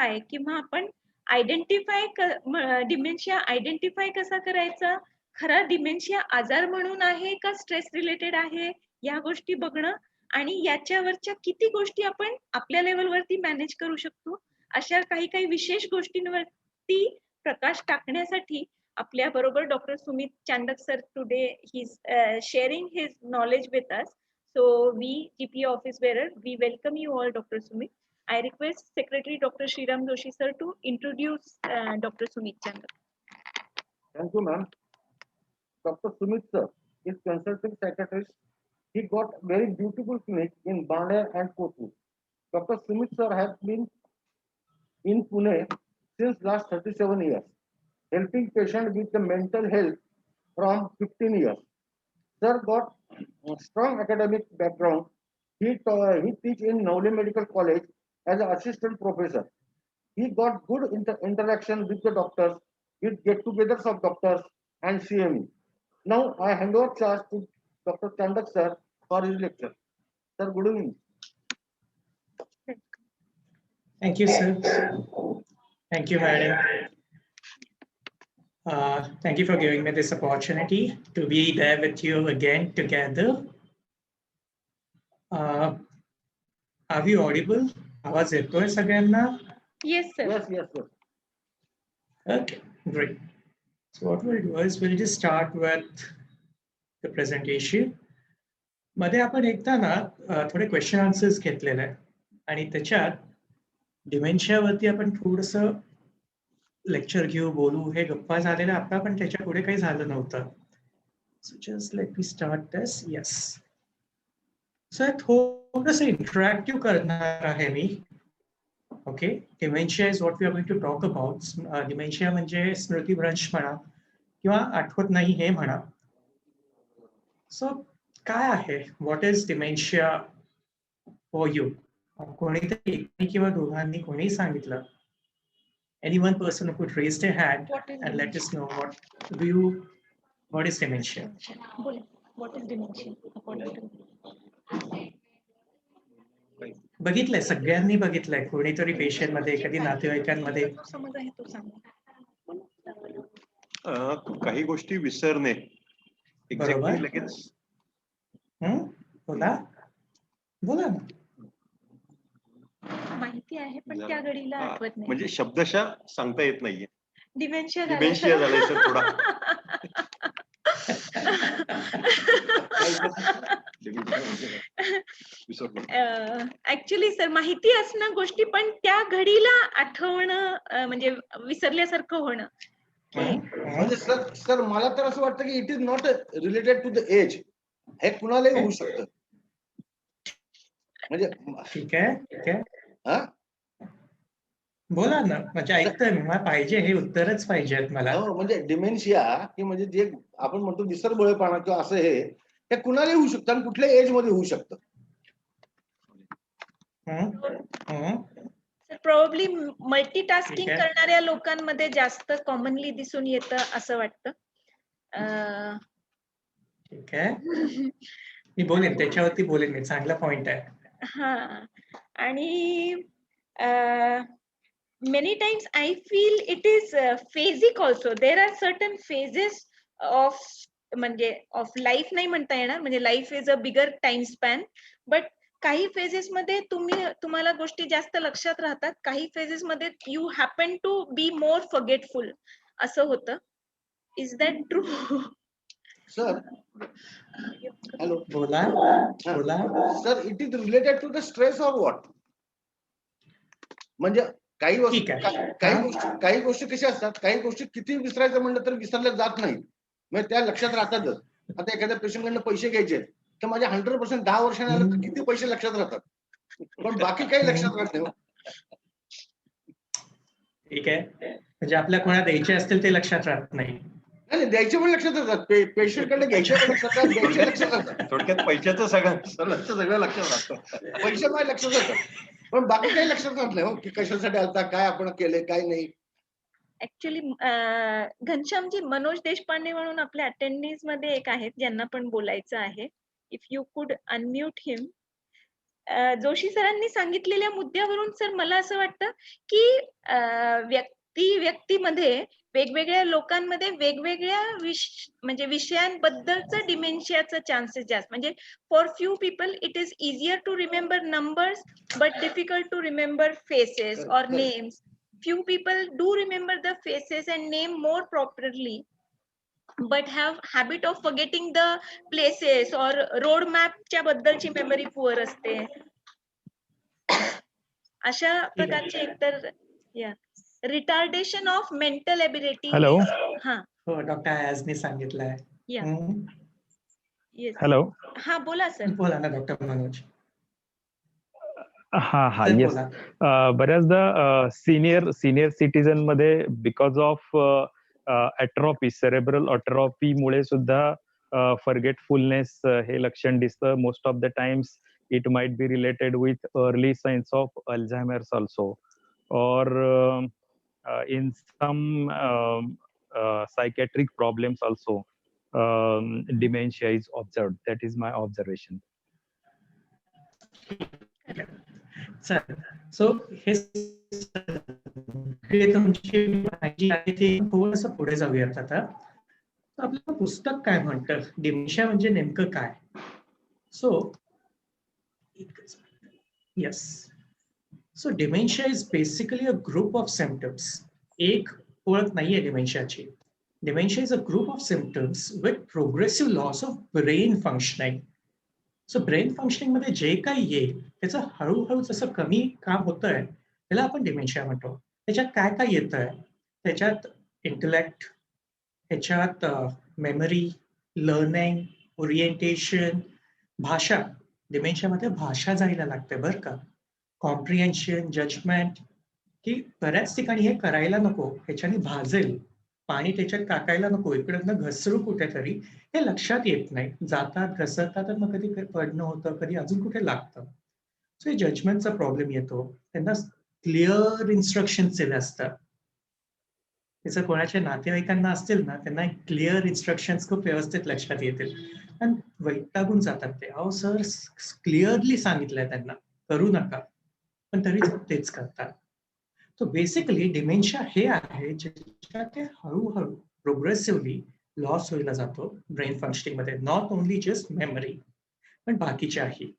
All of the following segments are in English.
Identify किंवा आपण dementia identify कसा करायचा, खरा डिमेन्शिया आजार म्हणून आहे का स्ट्रेस रिलेटेड आहे, या गोष्टी बघणं आणि याच्यावरच्या किती गोष्टी आपण आपल्या लेवलवरती मॅनेज करू शकतो, अशा काही काही विशेष गोष्टींवरती प्रकाश टाकण्यासाठी आपल्या बरोबर doctor Sumit Chandak sir today he is sharing his knowledge with us. So we GPA office bearer, we welcome you all, Dr. Sumit. I request Secretary Dr. Shriram Joshi sir to introduce Dr. Sumit Chandak. Thank you, ma'am. Dr. Sumit sir is consulting psychiatrist. He got very beautiful clinic in Bande and Kothur. Dr. Sumit sir has been in Pune since last 37 years, helping patients with the mental health from 15 years. Sir got a strong academic background. He teach in Navle Medical College as an assistant professor. He got good interaction with the doctors, with get-togethers of doctors and CME. Now I hand over charge to Dr. Chandak sir for his lecture. Sir, good evening. Thank you, sir. Thank you, madam. Thank you for giving me this opportunity to be there with you again together. Are we audible? आवाज येतोय सगळ्यांना? Yes, sir. Yes, sir. Okay, great. So what we'll do is we'll just start with the presentation. मध्ये आपण एकदा ना थोडे question answers घेतलेले आहे आणि त्याच्यात डिमेन्शियावरती आपण थोडंसं लेक्चर घेऊ, बोलू, हे गप्पा झालेला आता, पण त्याच्या पुढे काही झालं नव्हतं. So just let me start this. Yes, so थोडंसं इंटरॅक्टिव्ह करणार आहे मी. Okay, dementia is what we are going to talk about. Dementia म्हणजे स्मृतिभ्रंश म्हणा किंवा आठवत नाही हे म्हणा. सो काय आहे, what is dementia for you? कोणीतरी एकाने किंवा दोघांनी कोणी सांगितलं? Any one person who could raise their hand and let us know what is dementia? What is dementia according to you? बघितलंय, सगळ्यांनी बघितलंय, कोणीतरी पेशंट मध्ये, कधी नातेवाईकांमध्ये. समज आहे तो सांगा. काही गोष्टी विसरणे. बरोबर. लगेच बोला बोला ना. माहिती आहे पण त्या घडीला आठवत नाही. म्हणजे शब्दशः सांगता येत नाहीये. डिमेन्शिया झालाय सर थोडा. ऍक्च्युली सर माहिती असणं गोष्टी पण त्या घडीला आठवणं म्हणजे विसरल्यासारखं होणं. म्हणजे सर मला तर असं वाटतं की it is not related to the age. हे कुणालाही होऊ शकतं. म्हणजे ठीक आहे, बोला ना, म्हणजे ऐकतोय मी, मला पाहिजे हे उत्तरच पाहिजेत मला. म्हणजे डिमेन्शिया की म्हणजे जे आपण म्हणतो विसरबोळेपणा किंवा असं हे कुणालाही होऊ शकतं आणि कुठल्या एज मध्ये होऊ शकतं. प्रोबॅबली मल्टीटास्किंग करणाऱ्या लोकांमध्ये जास्त कॉमनली दिसून येतं असं वाटतं. ठीक आहे, मी बोलेन त्याच्यावरती बोलेन मी. चांगला पॉइंट आहे. हा, आणि many times I feel it is phasic also. There are certain phases of म्हणजे of life नाही म्हणता येणार, म्हणजे life is a bigger time span, but काही फेजेस मध्ये तुम्हाला गोष्टी जास्त लक्षात राहतात, काही फेजेस मध्ये you happen to be more forgetful असं होतं. Is that true? Sir hello, बोला बोला. Sir it is related to the stress of what. म्हणजे काही गोष्टी कशा असतात, काही गोष्टी किती विसरायचं म्हणलं तर विसरल्या जात नाही, म्हणजे त्या लक्षात राहतातच. आता एखाद्या पेशंटकडनं पैसे घ्यायचे तर माझ्या 100% 10 वर्षांनी आलं तर किती पैसे लक्षात राहतात, पण बाकी काही लक्षात राहत नाही. ठीक आहे, म्हणजे आपल्या कोणाला द्यायचे असतील ते लक्षात राहत नाही. नाही, द्यायचे पण लक्षात राहतात. पेशंट कडे घ्यायचे पण लक्षात राहतात, द्यायचे लक्षात राहतात. थोडक्यात पैशाचं सगळं लक्षात राहतं. पैसे नाही लक्षात राहतात, पण बाकी काही लक्षात राहत नाही. हो की कशासाठी आलता, काय आपण केले, काय नाही. ऍक्च्युली घनश्यामजी मनोज देशपांडे म्हणून आपल्या अटेंडन्स मध्ये एक आहेत ज्यांना पण बोलायचं आहे. If you could unmute him. Joshi सरांनी सांगितलेल्या मुद्द्यावरून सर मला असं वाटतं की व्यक्तीमध्ये वेगवेगळ्या लोकांमध्ये वेगवेगळ्या म्हणजे विषयांबद्दलचं डिमेन्शियाचं चान्सेस जास्त. म्हणजे for few people it is easier to remember numbers but difficult to remember faces Correct, और correct. Names. Few people do remember the faces and name more properly, but have habit of forgetting the places or road map च्या बद्दलची memory poor असते. अशा ठीक आहे. प्रकारचे एकतर retardation of mental ability. Hello. हा हो, डॉक्टर आयाजने सांगितलंय. या येस. हॅलो. हा बोला सर. बोला ना डॉक्टर मनोज. हा सर येस. बोला. बऱ्याचदा सिनियर सिटीजन मध्ये बिकॉज ऑफ अट्रॉपी, सेरेब्रल अट्रॉपी मुळे सुद्धा फॉरगेटफुलनेस हे लक्षण दिसतं. Most of the times it might be related with early signs of Alzheimer's also, और in some psychiatric problems also dementia is observed. That is my observation. Sir so हे तुमची माहिती आहे ती थोडंसं पुढे जाऊयात आता. आपलं पुस्तक काय म्हणतं डिमेन्शिया म्हणजे नेमकं काय? So yes, so dementia is basically a group of symptoms. एक ओळख नाहीये डिमेन्शियाची. Dementia is a group of symptoms with progressive loss of brain functioning. So brain functioning मध्ये जे काही येईल त्याचं हळूहळू जसं कमी काम होतंय त्याला आपण डिमेन्शिया म्हणतो. त्याच्यात काय काय येतंय? त्याच्यात इंटेलेक्ट, त्याच्यात मेमरी, लर्निंग, ओरिएंटेशन, भाषा. डिमेन्शियामध्ये भाषा जायला लागते बरं का. कॉम्प्रिहेन्शन, जजमेंट, की बऱ्याच ठिकाणी हे करायला नको, ह्याच्याने भाजेल, पाणी त्याच्यात टाकायला नको, इकडनं घसरू कुठेतरी, हे लक्षात येत नाही. जातात, घसरतात, तर मग कधी पडणं होतं, कधी अजून कुठे लागतं. सो हे जजमेंटचा प्रॉब्लेम येतो. त्यांना क्लिअर इन्स्ट्रक्शन्स दिले असतात. त्याचं कोणाच्या नातेवाईकांना असतील ना, त्यांना क्लिअर इन्स्ट्रक्शन्स खूप व्यवस्थित लक्षात येतील आणि वैतागून जातात ते. अहो सर, क्लिअरली सांगितलंय त्यांना करू नका, पण तरी तेच करतात. सो बेसिकली डिमेन्शिया हे आहे ज्याच्यात ते हळूहळू प्रोग्रेसिव्हली लॉस व्हायला जातो ब्रेन फंक्शनिंग मध्ये. नॉट ओनली जस्ट मेमरी, पण बाकीच्याही.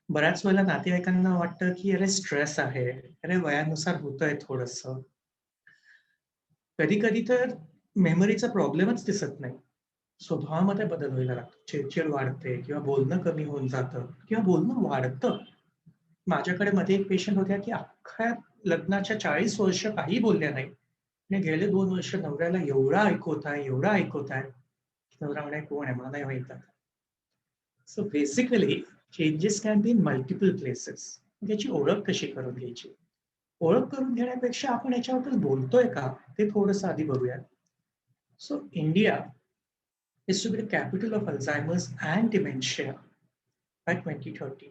बऱ्याच वेळेला नातेवाईकांना वाटतं की अरे स्ट्रेस आहे, अरे वयानुसार होतंय थोडंसं. कधी कधी तर मेमरीचा प्रॉब्लेमच दिसत नाही, स्वभावामध्ये बदल व्हायला लागतो. चिडचिड वाढते किंवा बोलणं कमी होऊन जातं किंवा बोलणं वाढतं. माझ्याकडे मध्ये एक पेशंट होत्या की अख्ख्या लग्नाच्या 40 वर्ष काही बोलल्या नाही आणि गेले 2 वर्ष नवऱ्याला एवढा ऐकवताय, नवरा म्हणे कोण आहे, मला नाही माहित. So basically changes can be in multiple places. त्याची ओळख कशी करून घ्यायची? ओळख करून घेण्यापेक्षा आपण याच्याबद्दल बोलतोय का ते थोडंसं आधी बघूया. So India is to be the capital of Alzheimer's and dementia by 2030.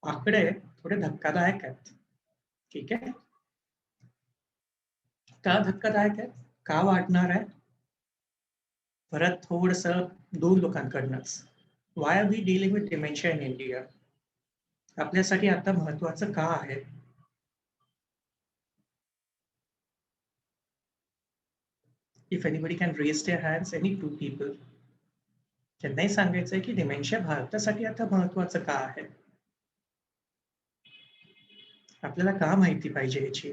आकडे थोडे धक्कादायक आहेत. ठीक आहे, का धक्कादायक आहेत, का वाढणार आहे? परत थोडंसं 2 लोकांकडनंच. Why are we dealing with dementia in India? आपल्यासाठी आता महत्वाचं का आहे? If anybody can raise their hands, any 2 people. त्यांनाही सांगायचंय की डिमेन्शिया भारतासाठी आता महत्वाचं का आहे? आपल्याला का माहिती पाहिजे याची?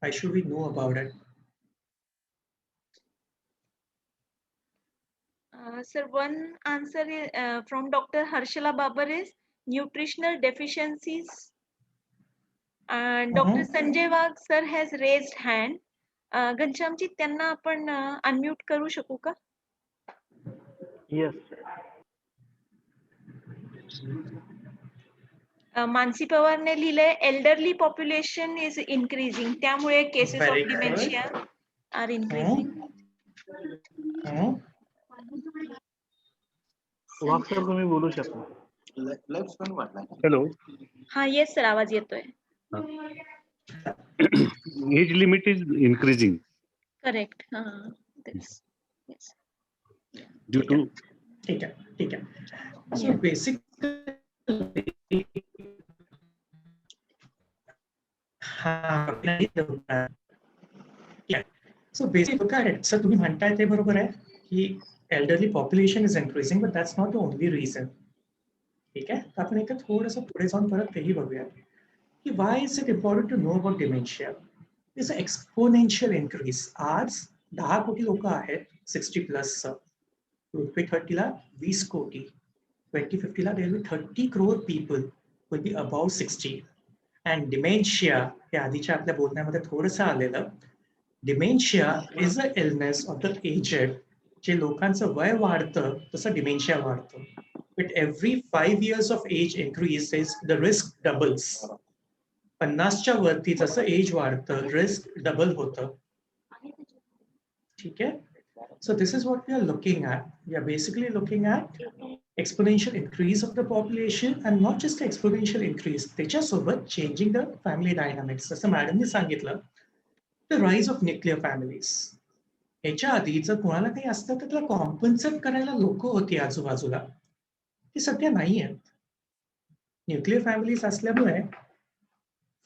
Why should we know about it? Sir, one answer is, from Dr. Harshala Babar is nutritional deficiencies. And Dr. Sanjay Wagh sir has raised hand. Ghanshyamji, त्यांना आपण अनम्यूट करू शकू का? Yes. मानसी पवारने लिहिलंय एल्डरली पॉप्युलेशन इज इन्क्रीजिंग, त्यामुळे cases of Very good. Dementia are increasing. Wagh sir तुम्ही बोलू शकता. लाईफ स्पॅन वाढला. Hello. हा येस सर, आवाज येतोय. Age limit is increasing correct. due to ठीक आहे. So basically so basic look at it. Sir तुम्ही म्हणताय ते बरोबर आहे की elderly population is increasing, but that's not the only reason. ठीक आहे, तर आपण एका थोडंसं पुढे जाऊन परत तेही बघूया की why is it important to know about dementia. Is a exponential increase. आज 10 कोटी लोक आहेत 60 प्लसचं. 2030 ला 20 कोटी. 2050 ला there will be 30 crore people will be above 60. And dementia, हे आधीच्या आपल्या बोलण्यामध्ये थोडंसं आलेलं, dementia is a illness of the aged. जे लोकांचं वय वाढतं तसं डिमेन्शिया वाढतं. With every 5 years of age increases, the risk doubles. 50च्या वरती जसं एज वाढतं रिस्क डबल होतं. ठीक आहे. So this is what we are looking at. We are basically looking at exponential increase of the population, and not just the exponential increase, त्याच्यासोबत changing the family dynamics. जसं मॅडमने सांगितलं, the rise of nuclear families. याच्या आधी जर कोणाला काही असतं तर त्याला कॉम्पन्सेट करायला लोक होती आजूबाजूला, ती सध्या नाही आहेत. न्यूक्लिअर फॅमिलीज असल्यामुळे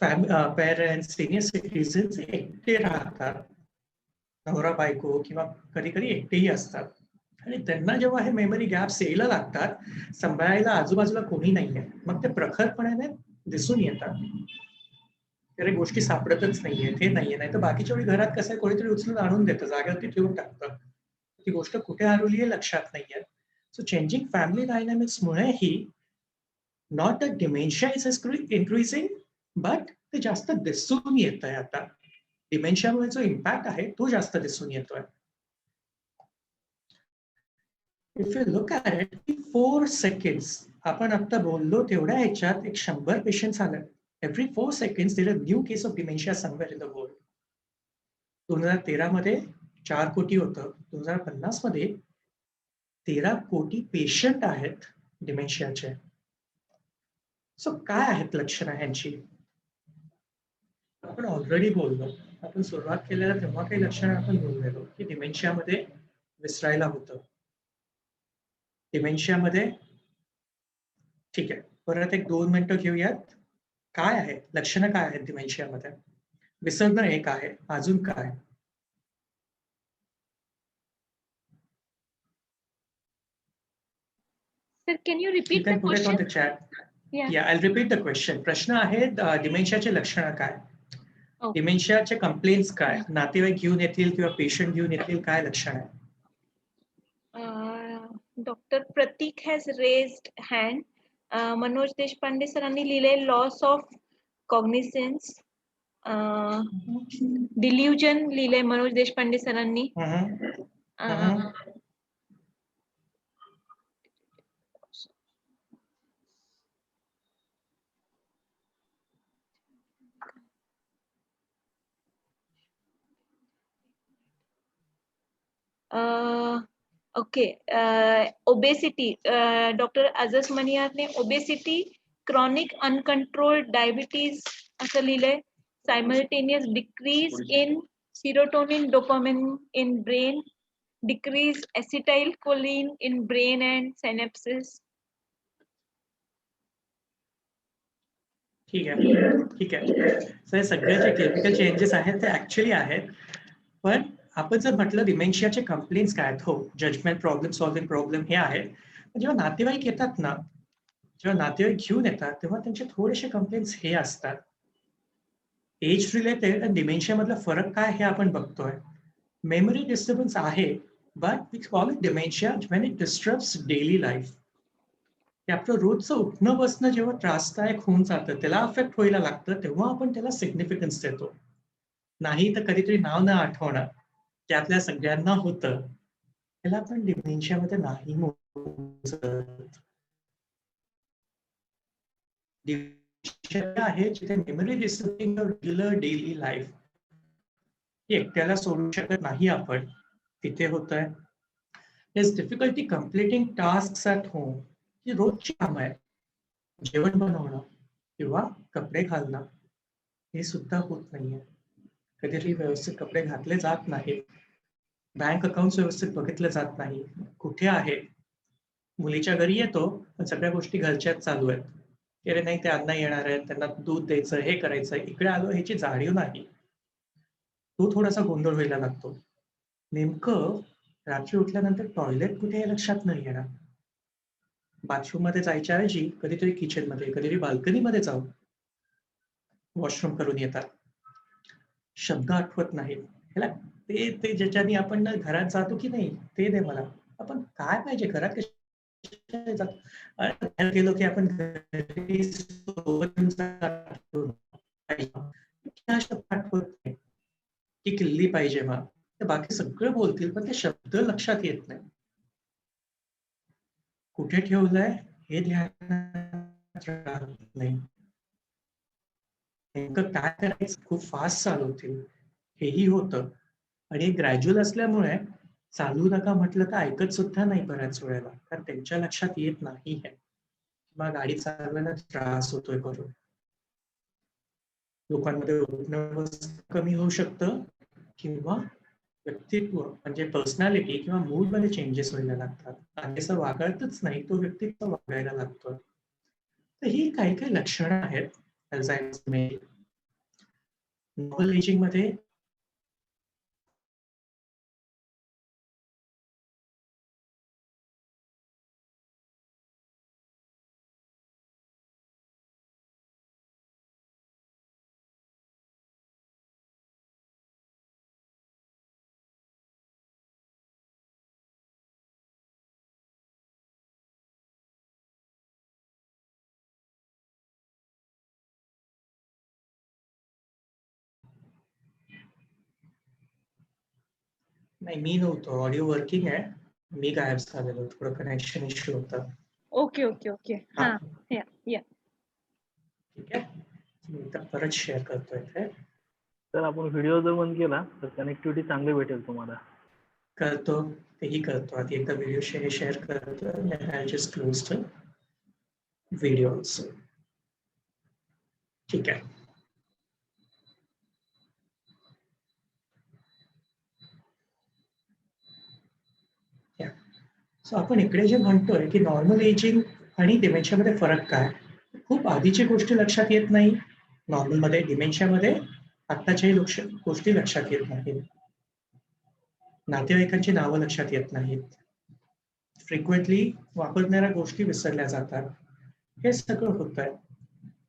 पेरेंट्स, सिनियर सिटीजन्स एकटे राहतात. नवरा बायको किंवा कधी कधी एकटेही असतात, आणि त्यांना जेव्हा हे मेमरी गॅप्स यायला लागतात, सांभाळायला आजूबाजूला कोणी नाहीये, मग ते प्रखरपणाने दिसून येतात. अरे गोष्टी सापडतच नाहीये, हे नाहीये, नाही तर बाकीच्या वेळी घरात कसं कोणीतरी उचलून आणून देतं, जागेवरती ठेवून टाकतं, ती गोष्ट कुठे हरवली आहे लक्षात नाहीये. सो चेंजिंग फॅमिली डायनॅमिक्स मुळेही not a dementia is increasing, but ते जास्त दिसून येत आहे. आता डिमेन्शियामुळे जो इम्पॅक्ट आहे तो जास्त दिसून येतोय. If you look at it, 4 seconds आपण आता बोललो तेवढ्या ह्याच्यात 100 पेशंट्स आले. Every 4 seconds there a new case of dementia somewhere in the world. 2013 मध्ये 4 कोटी होतं, 2050 मध्ये 13 कोटी पेशंट आहेत डिमेन्शियाचे. सो काय आहेत लक्षणं ह्यांची? आपण ऑलरेडी बोललो, आपण सुरुवात केलेल्या तेव्हा काही लक्षणं आपण बोललेलो की डिमेन्शियामध्ये विसरायला होतं. डिमेन्शियामध्ये, ठीक आहे, परत एक 2 मिनिटं घेऊयात. काय आहे लक्षणं, काय आहेत डिमेन्शियामध्ये? विसरणं एक आहे, अजून काय? Sir, can you repeat You can the put it on question? the chat. Yeah. Yeah, I'll repeat the question. प्रश्न आहे डिमेन्शियाचे लक्षणं काय? Okay. डिमेन्शियाचे कंप्लेंट्स काय? नातेवाईक घेऊन येतील किंवा पेशंट घेऊन येतील, काय लक्षण आहे? Dr. Pratik has raised hand. Manoj Deshpande सरांनी लिहिले लॉस ऑफ कॉग्निसेन्स. डिल्युजन लिहिले मनोज देशपांडे सरांनी. ओके. ओबेसिटी, डॉक्टर अजस मनियारने ओबेसिटी, क्रॉनिक अनकंट्रोल्ड डायबिटीज असं लिहिलंय. Simultaneous decrease in serotonin dopamine in brain, decrease acetylcholine in brain and synapses. ठीक आहे, ठीक आहे. सर सगळे जे केमिकल चेंजेस आहेत ते ऍक्च्युअली आहेत, पण आपण जर म्हटलं डिमेन्शियाचे कंप्लेंट्स काय आहेत, हो, जजमेंट प्रॉब्लेम, सॉल्विंग प्रॉब्लेम हे आहेत. जेव्हा नातेवाईक येतात ना, जेव्हा नातेवाईक घेऊन येतात तेव्हा त्यांचे थोडेसे कंप्लेंट्स हे असतात. एज रिलेटेड आणि डिमेन्शिया मधला फरक काय हे आपण बघतोय. मेमरी डिस्टर्बन्स आहे, but we call it dementia when it disturbs daily life. ते आपलं रोजचं उठणं बसणं जेव्हा त्रासदायक होऊन जातं, त्याला अफेक्ट व्हायला लागतं, तेव्हा आपण त्याला सिग्निफिकन्स देतो. नाही तर कधीतरी नाव न आठवणं, ते आपल्या सगळ्यांना होतं, त्याला आपण डिमेन्शियामध्ये नाही मोजत. डिमेन्शिया आहे जिथे memory disturbing regular daily life, एकट्याला सोडू शकत नाही आपण, तिथे होतंय. Is difficulty completing task at home, ही रोजची कामं आहे. जेवण बनवणं किंवा कपडे घालणं हे सुद्धा होत नाहीये. कधीतरी व्यवस्थित कपडे घातले जात नाहीत, बँक अकाउंट व्यवस्थित बघितलं जात नाही, कुठे आहे. मुलीच्या घरी येतो पण सगळ्या गोष्टी घरच्याच चालू आहेत. की अरे नाही ते अण्णा येणार आहे, त्यांना दूध द्यायचं, हे करायचं, इकडे आलो ह्याची जाणीव नाही. तो थोडासा गोंधळ व्हायला लागतो. नेमकं रात्री उठल्यानंतर टॉयलेट कुठे हे लक्षात नाही येणार. बाथरूम मध्ये जायच्या ऐवजी कधीतरी किचन मध्ये, कधीतरी बाल्कनी मध्ये जाऊ वॉशरूम करून येतात. शब्द आठवत नाहीत. ह्याला ते ते ज्याच्याने आपण ना घरात जातो की नाही ते दे मला. आपण काय पाहिजे घरात कशाला जातो? बाहेर गेलो की आपण घरी सोबत घेऊन जातो. हा शब्द आठवत नाही. ती किल्ली पाहिजे मग. ते बाकी सगळं बोलतील पण ते शब्द लक्षात येत नाही. कुठे ठेवलंय हे ध्यानात राहत नाही. नेमकं काय करायचं खूप फास्ट चालवतील हेही होतं. आणि ग्रॅज्युअल असल्यामुळे चालू नका म्हटलं तर ऐकत सुद्धा नाही बऱ्याच वेळेला, कारण त्यांच्या लक्षात येत नाही आहे किंवा गाडी चालवायला त्रास होतोय करून. लोकांमध्ये उठणं कमी होऊ शकतं किंवा व्यक्तित्व म्हणजे पर्सनॅलिटी किंवा मूड मध्ये चेंजेस व्हायला लागतात. आणि असं वागतच नाही, तो व्यक्तित्व वागायला लागतो. तर ही काही काही लक्षणं आहेत अल्झायमर्स. नॉर्मल एजिंग मध्ये नाही, मी नव्हतो. ऑडिओ वर्किंग आहे. मी गायब झालेलो. थोडं कनेक्शन इश्यू होता. Okay okay okay. हा या या. ठीक आहे. मी आता परत शेअर करतोय ते. तर आपण व्हिडिओ जर बंद केला तर कनेक्टिव्हिटी चांगली भेटेल तुम्हाला. करतो, तेही करतो. आधी एकदा व्हिडिओ शेअर करतो. I just close the video also. ठीक आहे. सो आपण इकडे जे म्हणतोय की नॉर्मल एजिंग आणि डिमेन्शियामध्ये फरक काय? खूप आधीची गोष्टी लक्षात येत नाही नॉर्मलमध्ये. डिमेन्शियामध्ये आत्ताच्याही गोष्टी लक्षात येत नाहीत. नातेवाईकांची नावं लक्षात येत नाहीत. फ्रिक्वेंटली वापरणाऱ्या गोष्टी विसरल्या जातात. हे सगळं होत आहे.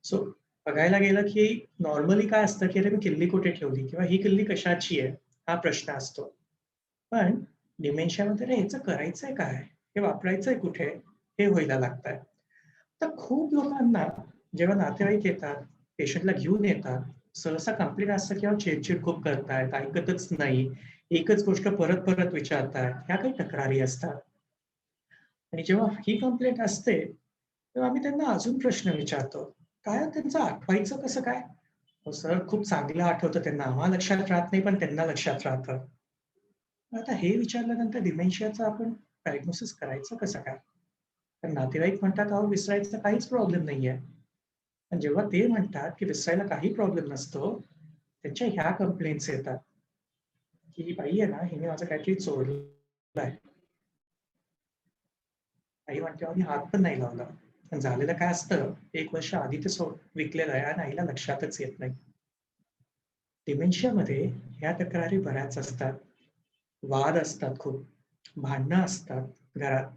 सो बघायला गेलं की नॉर्मली काय असतं की अरे मी किल्ली कुठे ठेवली किंवा ही किल्ली कशाची आहे हा प्रश्न असतो. पण डिमेन्शियामध्ये रे ह्याचं करायचंय काय, हे वापरायचंय कुठे, हे व्हायला लागतंय. तर खूप लोकांना जेव्हा नातेवाईक येतात, पेशंटला घेऊन येतात, सहसा कंप्लेंट असतं किंवा चिडचिड खूप करतायत, ऐकतच नाही, एकच गोष्ट परत परत विचारतायत, ह्या काही तक्रारी असतात. आणि जेव्हा ही कंप्लेंट असते तेव्हा आम्ही त्यांना अजून प्रश्न विचारतो. काय त्यांचं आठवायचं कसं काय? सर खूप चांगलं आठवतं त्यांना, आम्हाला लक्षात राहत नाही पण त्यांना लक्षात राहतं. आता हे विचारल्यानंतर डिमेन्शियाचं आपण डायग्नोसिस करायचं कसं काय? तर नातेवाईक म्हणतात अहो विसरायचा काहीच प्रॉब्लेम नाहीये. पण जेव्हा ते म्हणतात की विसरायला काही प्रॉब्लेम नसतो, त्यांच्या ह्या कंप्लेंट्स येतात की ही बाई आहे ना, हिने माझं काहीतरी चोरलंय. आई म्हणते मी हात पण नाही लावला. पण झालेलं काय असतं, 1 वर्ष आधी ते विकलेलं आहे आणि आईला लक्षातच येत नाही. डिमेन्शियामध्ये ह्या तक्रारी बऱ्याच असतात. वाद असतात खूप, भांडणं असतात घरात.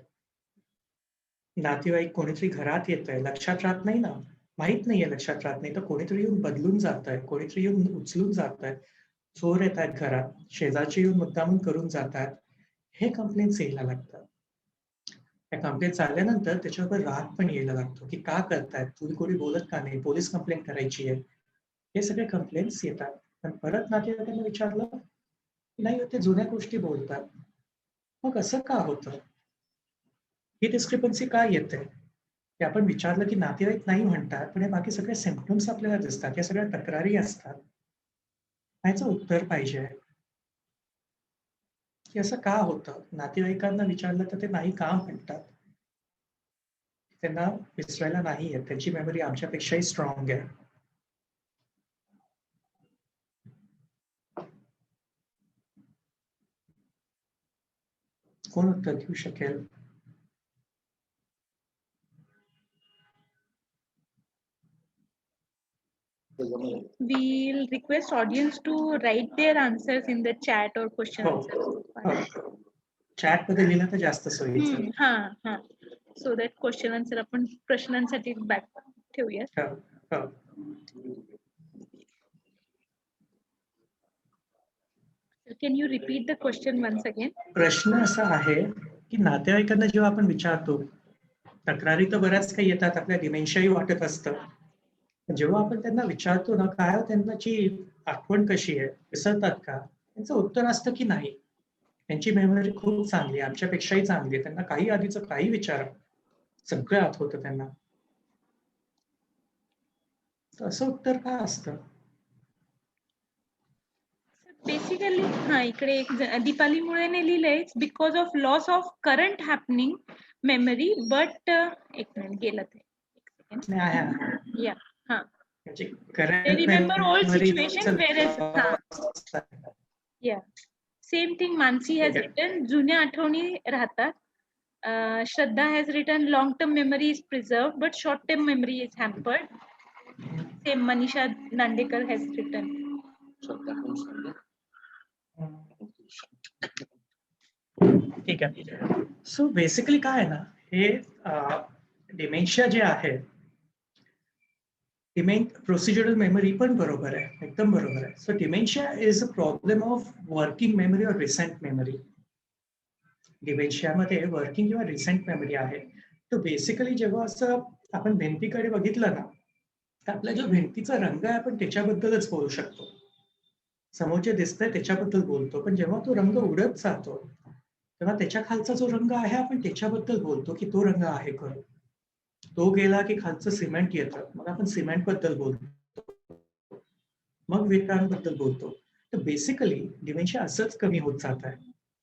नातेवाईक कोणीतरी घरात येतंय, लक्षात राहत नाही ना, माहित नाहीये लक्षात राहत नाही, तर कोणीतरी येऊन बदलून जातंय, कोणीतरी येऊन उचलून जातंय, चोर येतायत घरात, शेजारचे येऊन मुद्दामून करून जातात. हे कंप्लेंट्स यायला लागतात. त्या कंप्लेंट्स आल्यानंतर त्याच्यावर राग पण यायला लागतो, की का करतायत? तुम्ही कोणी बोलत का नाही? पोलीस कंप्लेंट करायची आहे. हे सगळे कंप्लेंट्स येतात. पण परत नातेवाईकांना विचारलं, नाही ते जुन्या गोष्टी बोलतात. मग असं का होतं? ही डिस्क्रिपन्सी का येते? की आपण विचारलं की नातेवाईक नाही म्हणतात, पण हे बाकी सगळे सिम्प्टम्स आपल्याला दिसतात. या सगळ्या तक्रारी असतात. ह्याचं उत्तर पाहिजे. की असं का होतं? नातेवाईकांना विचारलं तर ते नाही का म्हणतात? त्यांना विसरायला नाही येत. त्यांची मेमरी आमच्यापेक्षाही स्ट्रॉंग आहे. कोण उत्तर देऊ शकेल? request audience to write their answers in the chat or question हो. answers. चॅट मध्ये लिहिलं तर जास्त सोयीचं आहे. हा हा सो दॅट क्वेश्चन आन्सर आपण प्रश्नांसाठी बॅक ठेवूया. हो, हो. Can you repeat the question once again? प्रश्न असा आहे की नातेवाईकांना जेव्हा आपण विचारतो, तक्रारी तर बऱ्याच काही येतात, आपल्या डिमेन्शियाही वाटत असतं. जेव्हा आपण त्यांना विचारतो ना, काय त्यांची आठवण कशी आहे, विसरतात का, त्यांचं उत्तर असतं की नाही, त्यांची मेमरी खूप चांगली आहे, आमच्यापेक्षाही चांगली आहे, त्यांना काही आधीचं काही विचार सगळं आठवतं त्यांना. तर असं उत्तर काय असतं? बेसिकली हा इकडे एक दीपाली मुळेने लिहिलंय, it's because of loss of current happening memory but एक मिनिट गेलं ते. या हा म्हणजे they remember old situation whereas yeah same thing Mansi has written, जुन्या आठवणी राहतात. Shraddha has written long term memory is preserved but short term memory is hampered. Same Manisha Nandekar has written. ठीक आहे. सो बेसिकली काय आहे ना, हे dementia जे आहे, procedural memory पण बरोबर आहे, एकदम बरोबर आहे. So dementia is a problem of working memory और रिसेंट मेमरी. डिमेन्शियामध्ये वर्किंग किंवा रिसेंट मेमरी आहे. तर बेसिकली जेव्हा असं आपण भिंतीकडे बघितलं ना, तर आपल्या जो भिंतीचा रंग आहे आपण त्याच्याबद्दलच बोलू शकतो, समोर जे दिसतंय त्याच्याबद्दल बोलतो. पण जेव्हा तो रंग उडत जातो तेव्हा त्याच्या खालचा जो रंग आहे आपण त्याच्याबद्दल बोलतो की तो रंग आहे खरं. तो गेला की खालचं सिमेंट येतं, मग आपण सिमेंट बद्दल बोलतो, मग विटांबद्दल बोलतो. तर बेसिकली डिमेन्शिया असंच कमी होत जात आहे,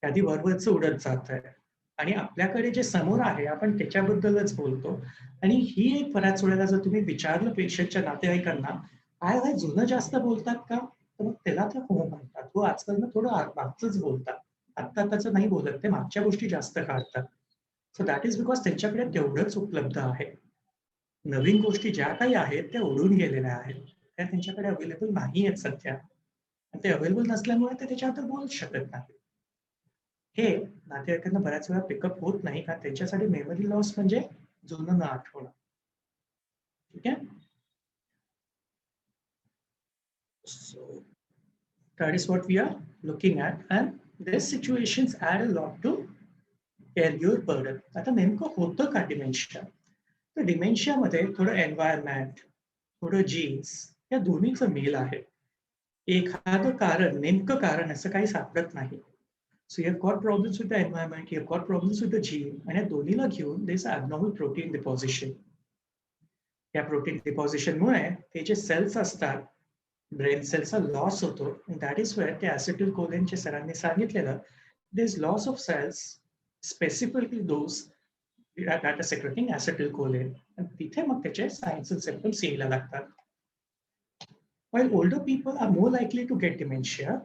आधी वरवरचं उडत जात आहे आणि आपल्याकडे जे समोर आहे आपण त्याच्याबद्दलच बोलतो. आणि ही एक बऱ्याच वेळेला जर तुम्ही विचारलं पेशंटच्या नातेवाईकांना, काय जुनं जास्त बोलतात का, तर मग त्याला ते हो म्हणतात. हो आजकाल ना थोडं मागचंच बोलतात, आत्ता त्याचं नाही बोलत, ते मागच्या गोष्टी जास्त काढतात. सो दॅट इज बिकॉज त्यांच्याकडे तेवढंच उपलब्ध आहे. नवीन गोष्टी ज्या काही आहेत त्या उडून गेलेल्या आहेत, त्या त्यांच्याकडे अवेलेबल नाही आहेत सध्या. ते अवेलेबल नसल्यामुळे ते त्याच्याबद्दल बोलू शकत नाही. हे नातेवाईकांना बऱ्याच वेळा पिकअप होत नाही, कारण त्यांच्यासाठी मेमरी लॉस म्हणजे जुनं न आठवणं. ठीक आहे. So that is what we are looking at, and these situations add a lot to caregiver burden. आता नेमकं होतं का डिमेन्शिया? तर डिमेन्शियामध्ये थोडं एन्व्हायरमेंट, थोडं जीन्स या दोन्हीचं मेल आहे. एखादं कारण, नेमकं कारण असं काही सापडत नाही. So you have got problems with the environment, you have got problems with the gene, आणि या दोन्हीला घेऊन there is abnormal protein deposition. या प्रोटीन डिपॉझिशन मुळे ते जे सेल्स असतात, ब्रेन सेल्सचा लॉस होतो. दॅट इज वेअर ते ऍसिटिल कोलिनच्या सरांनी सांगितलेलं, this loss of cells specifically those that are secreting acetylcholine, आणि तिथे मग त्याचे सायन्स अँड सिम्पटम्स यायला लागतात. While older people are more likely to get dementia,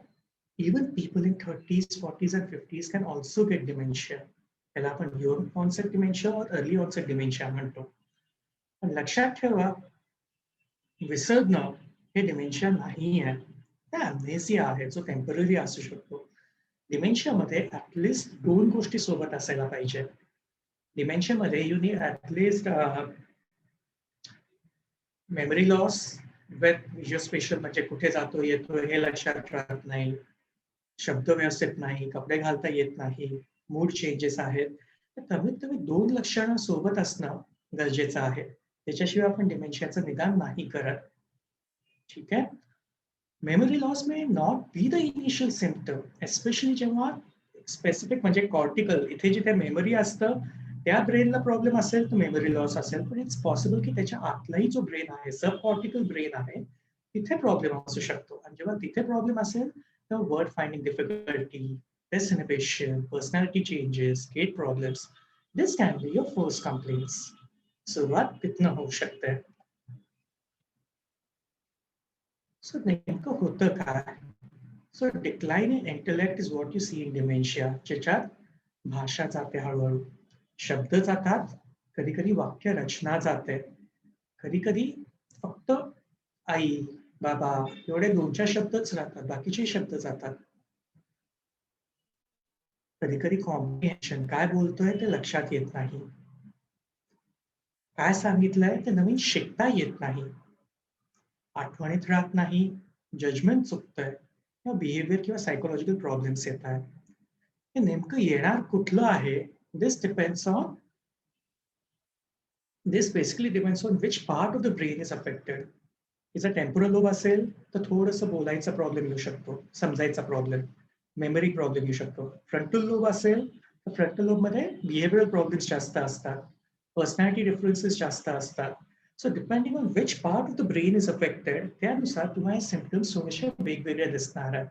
even people in 30s, 40s and 50s can also get dementia. त्याला आपण young onset dementia or early onset dementia म्हणतो. पण लक्षात ठेवा, विसरणं हे डिमेन्शिया नाही आहे, ते अमनेसिया आहे, जो टेम्पररी असू शकतो. डिमेन्शियामध्ये ऍटलिस्ट 2 गोष्टी सोबत असायला पाहिजे. डिमेन्शियामध्ये you need at least memory loss with visual म्हणजे कुठे जातो येतो हे लक्षात राहत नाही, शब्द व्यवस्थित नाही, कपडे घालता येत नाही, मूड चेंजेस आहेत. तर कमीत कमी 2 लक्षणं सोबत असणं गरजेचं आहे. त्याच्याशिवाय आपण डिमेन्शियाचं निदान नाही करत. ठीक आहे. Memory loss may not be the initial symptom, especially जेव्हा स्पेसिफिक म्हणजे कॉर्टिकल, इथे जिथे मेमरी असतं त्या ब्रेनला प्रॉब्लेम असेल तर मेमरी लॉस असेल. पण इट्स पॉसिबल की त्याच्या आतलाही जो ब्रेन आहे, सब कॉर्टिकल ब्रेन आहे, तिथे प्रॉब्लेम असू शकतो. आणि जेव्हा तिथे प्रॉब्लेम असेल तेव्हा word finding difficulty, disinhibition, personality changes, gait problems, this can be your first complaints. सुरुवात तिथनं होऊ शकते. सो नेमकं होतं काय? So decline in intellect is what you see in dementia, ज्याच्यात भाषा जाते हळूहळू, शब्द जातात, कधी कधी वाक्य रचना जाते, कधी कधी फक्त आई, बाबा एवढे 2-4 शब्दच राहतात, बाकीचे शब्द जातात. कधी कधी कॉम्प्रिहेन्शन काय बोलतोय ते लक्षात येत नाही. काय सांगितलंय ते नवीन शिकता येत नाही. आठवणीत राहत नाही, जजमेंट चुकतंय किंवा बिहेवियर किंवा सायकोलॉजिकल प्रॉब्लेम्स येत आहेत. हे नेमकं येणार कुठलं आहे? This basically depends on which part of the brain is affected. तिचा टेम्पोरल लोब असेल तर थोडंसं बोलायचा प्रॉब्लेम येऊ शकतो, समजायचा प्रॉब्लेम, मेमरी प्रॉब्लेम येऊ शकतो. फ्रंटल लोब असेल तर फ्रंटल लोबमध्ये बिहेवियरल प्रॉब्लेम्स जास्त असतात, पर्सनॅलिटी डिफरन्सेस जास्त असतात. So depending on which part of the brain is affected त्यानुसार तुम्हाला सिम्पटम्स थोडेसे वेगवेगळे दिसणार आहेत.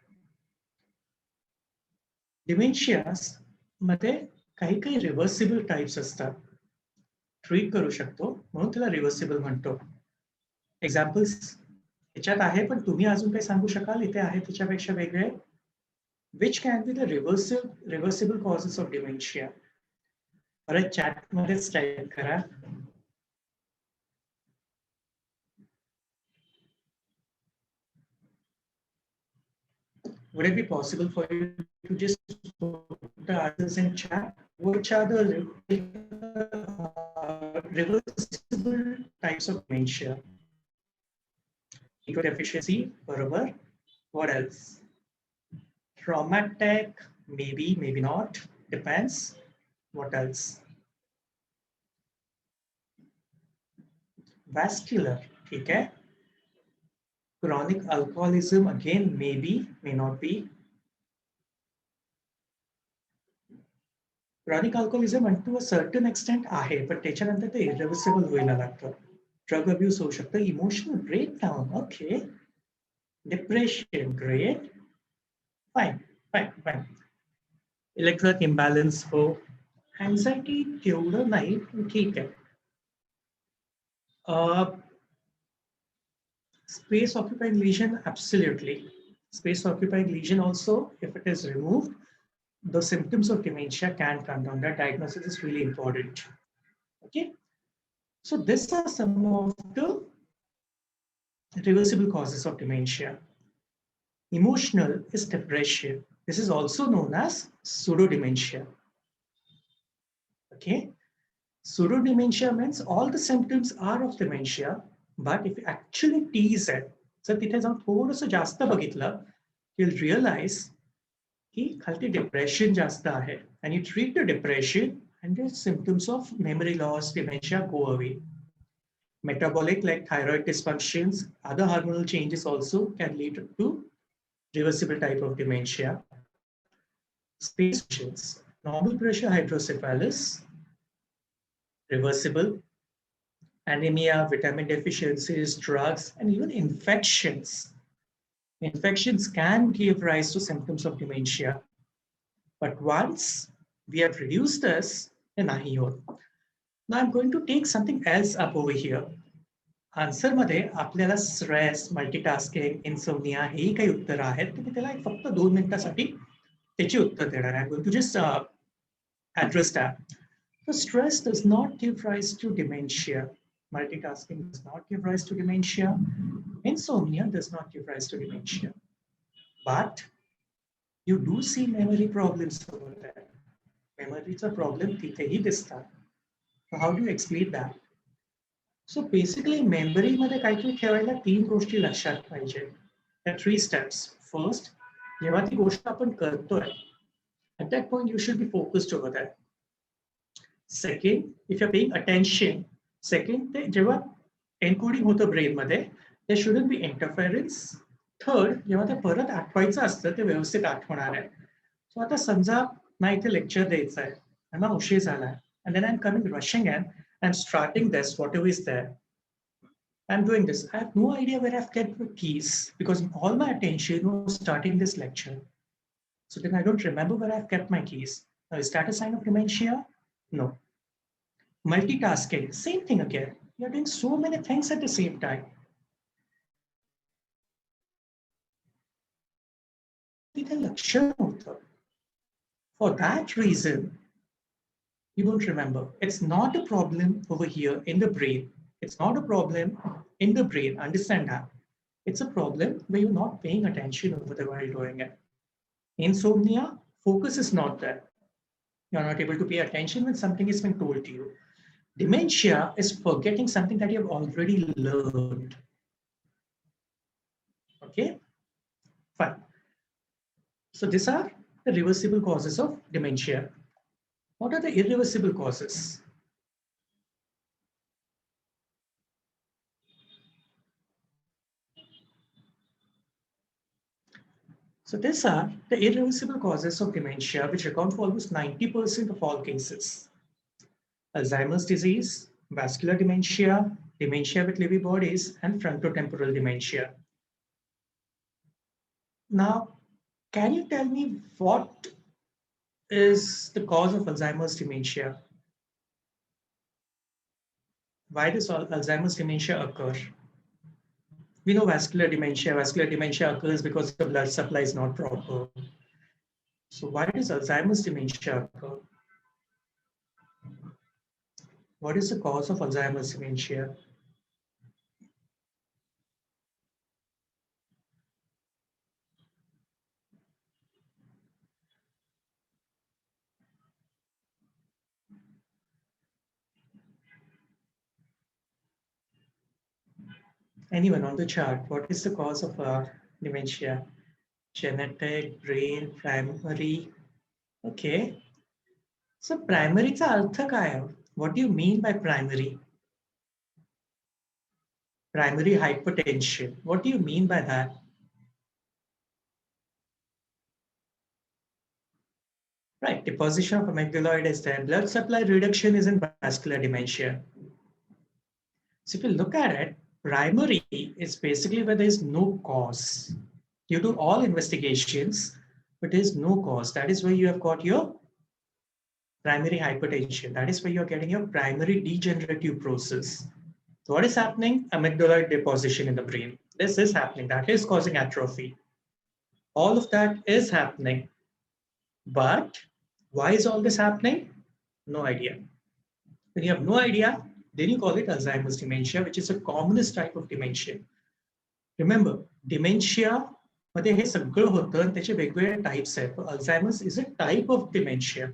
डिमेन्शियास मध्ये काही काही रिव्हर्सिबल टाइप्स असतात, ट्रीट करू शकतो म्हणून त्याला रिव्हर्सिबल म्हणतो. एक्झाम्पल्स याच्यात आहे, पण तुम्ही अजून काही सांगू शकाल इथे आहे त्याच्यापेक्षा वेगळे? Which can be the reversible causes of dementia? परत चॅट मध्ये टाईप करा. Would it be possible for you to just put the answers in chat? Which are the reversible types of dementia? Ego deficiency, barabar. What else? Traumatic, maybe, maybe not. Depends. What else? Vascular, okay. Chronic alcoholism, again, maybe, may not be. Chronic alcoholism to a certain extent आहे, पण त्याच्यानंतर ते irreversible व्हायला लागतं. Drug abuse होऊ शकतं. Emotional breakdown, okay. Depression, great. Fine. Electric imbalance हो. Anxiety तेवढं नाही, ठीक आहे. Space occupying lesion, absolutely. Space occupying lesion also, if it is removed, the symptoms of dementia can come down. That diagnosis is really important. Okay. So these are some of the reversible causes of dementia. Emotional is depression. This is also known as pseudodementia. Okay. Pseudodementia means all the symptoms are of dementia, but if you actually tease it, so तिथे जाऊन थोडंसं जास्त बघितलं, you'll realize की खालती depression जास्त आहे, and you treat the depression and the symptoms of memory loss, dementia go away. Metabolic, like thyroid dysfunctions, other hormonal changes also can lead to reversible type of dementia. Space changes, normal pressure hydrocephalus, reversible. Anemia, vitamin deficiencies, drugs, and even infections. Infections can give rise to symptoms of dementia. But once we have reduced this, then nahi hot. Now I'm going to take something else up over here. Answer मध्ये आपल्याला stress, multitasking, insomnia हे काही उत्तर आहेत. तुम्ही त्याला फक्त 2 मिनिटासाठी त्याची उत्तर देणार आहे. I'm going to just address that. So stress does not give rise to dementia. Multitasking does not give rise to dementia. Insomnia does not give rise to dementia. But you do see memory problems over there. Memory is a problem तिथेही दिसतात. So how do you explain that? So basically memory मध्ये काहीतरी ठेवायला 3 गोष्टी लक्षात पाहिजे. There are 3 steps. First, जेव्हा ती गोष्ट आपण करतोय, at that point you should be focused over that. Second, if you're paying attention, second, जेव्हा एन्कोडिंग होतं ब्रेन मध्ये, there shouldn't be interference. Third, जेव्हा ते परत आठवायचं असतं ते व्यवस्थित आठवणार आहे. सो आता समजा मला इथे लेक्चर द्यायचं आहे आणि मला उशीर झालाय, and then I'm coming rushing in, I'm starting this, whatever is there. I'm doing this. I have no idea where I've kept the keys because all my attention was starting this lecture. So then I don't remember where I've kept my keys. Now, is that a sign of dementia? No. Multitasking, same thing again. You're doing so many things at the same time. For that reason, you don't remember. It's not a problem over here in the brain. It's not a problem in the brain. Understand that. It's a problem where you're not paying attention over the while doing it. Insomnia, focus is not there. You're not able to pay attention when something is being told to you. Dementia is forgetting something that you have already learned. Okay, fine. So these are the reversible causes of dementia. What are the irreversible causes? So these are the irreversible causes of dementia, which account for almost 90% of all cases. Alzheimer's disease, vascular dementia, dementia with Lewy bodies, and frontotemporal dementia. Now, can you tell me what is the cause of Alzheimer's dementia? Why does Alzheimer's dementia occur? We know vascular dementia. Vascular dementia occurs because the blood supply is not proper. So why does Alzheimer's dementia occur? What is the cause of Alzheimer's dementia? Anyone on the chart, what is the cause of dementia? Genetic, brain, primary. Okay. So primary चा अर्थ काय आहे? What do you mean by primary? Primary hypertension. What do you mean by that? Right, deposition of amygdaloid is there. Blood supply reduction is in vascular dementia. So if you look at it, primary is basically where there is no cause. You do all investigations, but there is no cause. That is where you have got your primary hypertension. That is where you're getting your primary degenerative process. So what is happening? Amygdaloid deposition in the brain. This is happening. That is causing atrophy. All of that is happening. But why is all this happening? No idea. When you have no idea, then you call it Alzheimer's dementia, which is a commonest type of dementia. Remember, dementia मध्ये हे सगळं होतं आणि त्याचे वेगवेगळे types आहेत. Alzheimer's is a type of dementia.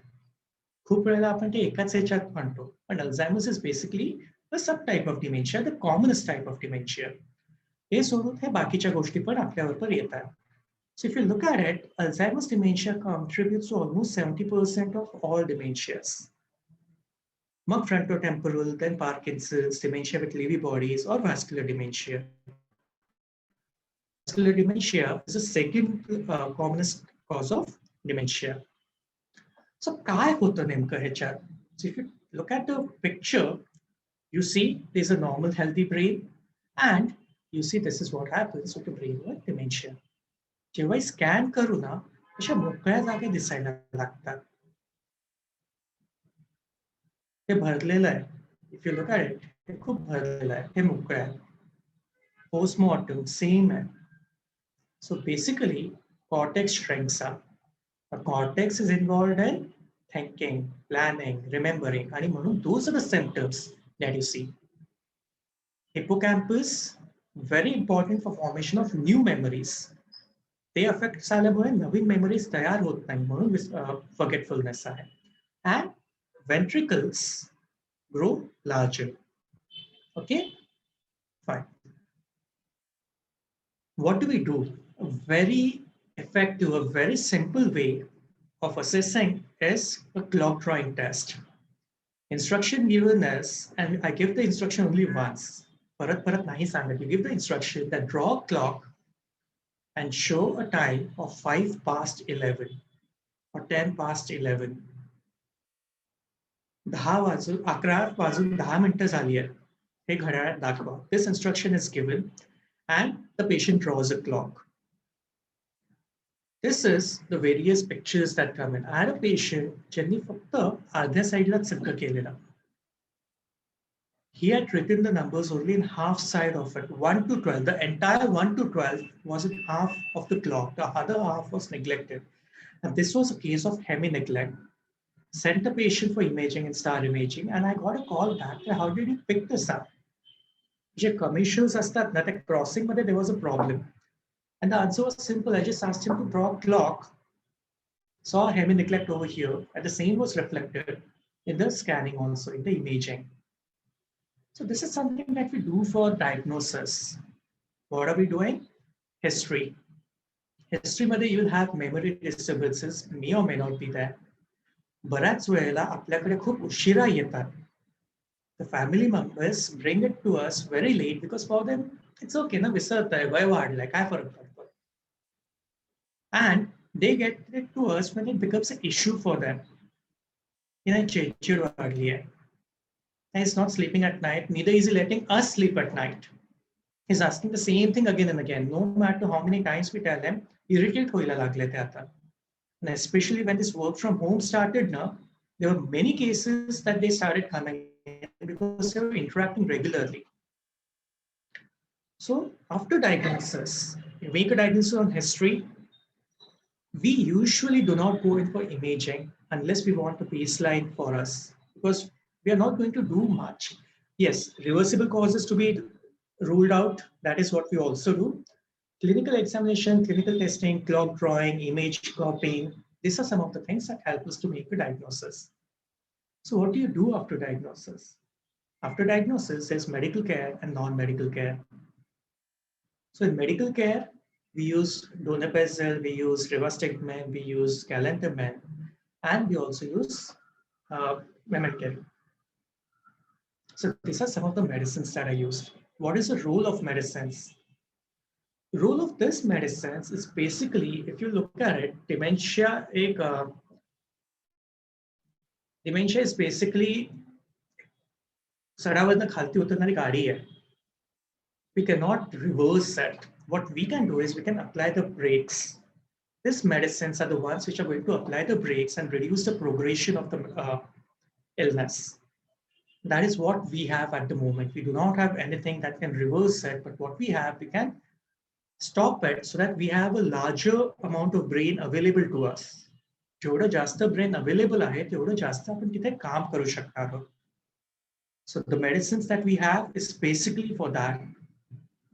खूप वेळेला आपण ते एकाच ह्याच्यात म्हणतो. पण Alzheimer's is basically a subtype of dementia, the commonest type of dementia. हे सोडून हे बाकीच्या गोष्टी पण आपल्यावर येतात. So if you look at it, Alzheimer's dementia contributes to almost 70% of all dementias. Mug frontotemporal, then Parkinson's, dementia with Lewy bodies, or vascular dementia. Vascular dementia is the second commonest cause of dementia. So काय होतं नेमकं ह्याच्यात? So if you look at the picture, you see there's a normal healthy brain, and you see this is what happens with the brain with dementia. जेव्हा scan करू ना, अशा मोकळ्या जागा दिसायला लागतात. हे भरलेलं आहे. If you look at it, हे खूप भरलेलं आहे. हे मोकळं आहे. पोस्टमॉर्टम सेम आहे. So basically cortex shrinks up. The cortex is involved in thinking, planning, remembering, आणि म्हणून those are the symptoms that you see. Hippocampus, very important for formation of new memories. ते अफेक्ट झाल्यामुळे नवीन memories तयार होत नाही, म्हणून forgetfulness आहे. And ventricles grow larger. Okay, fine. What do we do? A very effective, a very simple way of assessing is a clock drawing test. Instruction given is, and I give the instruction only once. परत परत नाही सांगत. You give the instruction that draw a clock and show a time of 5 past 11 or 10 past 11. 11 वाजून 10 मिनिटं झाली आहेत. हे घड्याळात दाखवा. This instruction is given and the patient draws a clock. This is the various pictures that come in. I had a patient ज्यांनी फक्त अर्ध्या साईडलाच सगळं केलेलं. He had written the numbers only in half side of it, 1 to 12. The entire 1 to 12 was in half of the clock. The other half was neglected. And this was a case of hemi-neglect. Sent the patient for imaging and star imaging, and I got a call back. How did you pick this up? J commercials असतात ना, त्या crossing मध्ये there was a problem. And the answer was simple. I just asked him to draw a clock, saw hemi neglect over here, and the same was reflected in the scanning also, in the imaging. So this is something that we do for diagnosis. What are we doing? History. History मध्ये you will have memory disturbances, may or may not be there. बऱ्याच वेळेला आपल्याकडे खूप उशिरा येतात. The family members bring it to us very late because for them it's okay ना, विसरतंय, वय वाढलंय, काय फरक पडतो? And they get it to us when it becomes an issue for them. चिडचिड वाढली आहे. He's not sleeping at night, neither is he letting us sleep at night. He's asking the same thing again and again. No matter how many times we tell him, irritate होयला लागले ते आता. And especially when this work from home started now, there were many cases that they started coming in because they were interacting regularly. So after diagnosis, you make a diagnosis on history. We usually do not go in for imaging unless we want a baseline for us, because we are not going to do much. Yes, reversible causes to be ruled out. That is what we also do. Clinical examination, clinical testing, clock drawing, image copying. These are some of the things that help us to make a diagnosis. So what do you do after diagnosis? After diagnosis, there's medical care and non-medical care. So in medical care, we use donepezil, we use rivastigmine, we use galantamine, and we also use memantine. So these are some of the medicines that are used. What is the role of medicines? The role of this medicines is basically, if you look at it, dementia is basically चढावरनं खालती उतरणारी गाडी आहे. We cannot reverse that. What we can do is we can apply the brakes. These medicines are the ones which are going to apply the brakes and reduce the progression of the illness. That is what we have at the moment. We do not have anything that can reverse it, but what we have, we can stop it so that we have a larger amount of brain available to us. जेवढं जास्त brain available आहे, तेवढं जास्त आपण तिथे काम करू शकणार आहोत. So the medicines that we have is basically for that.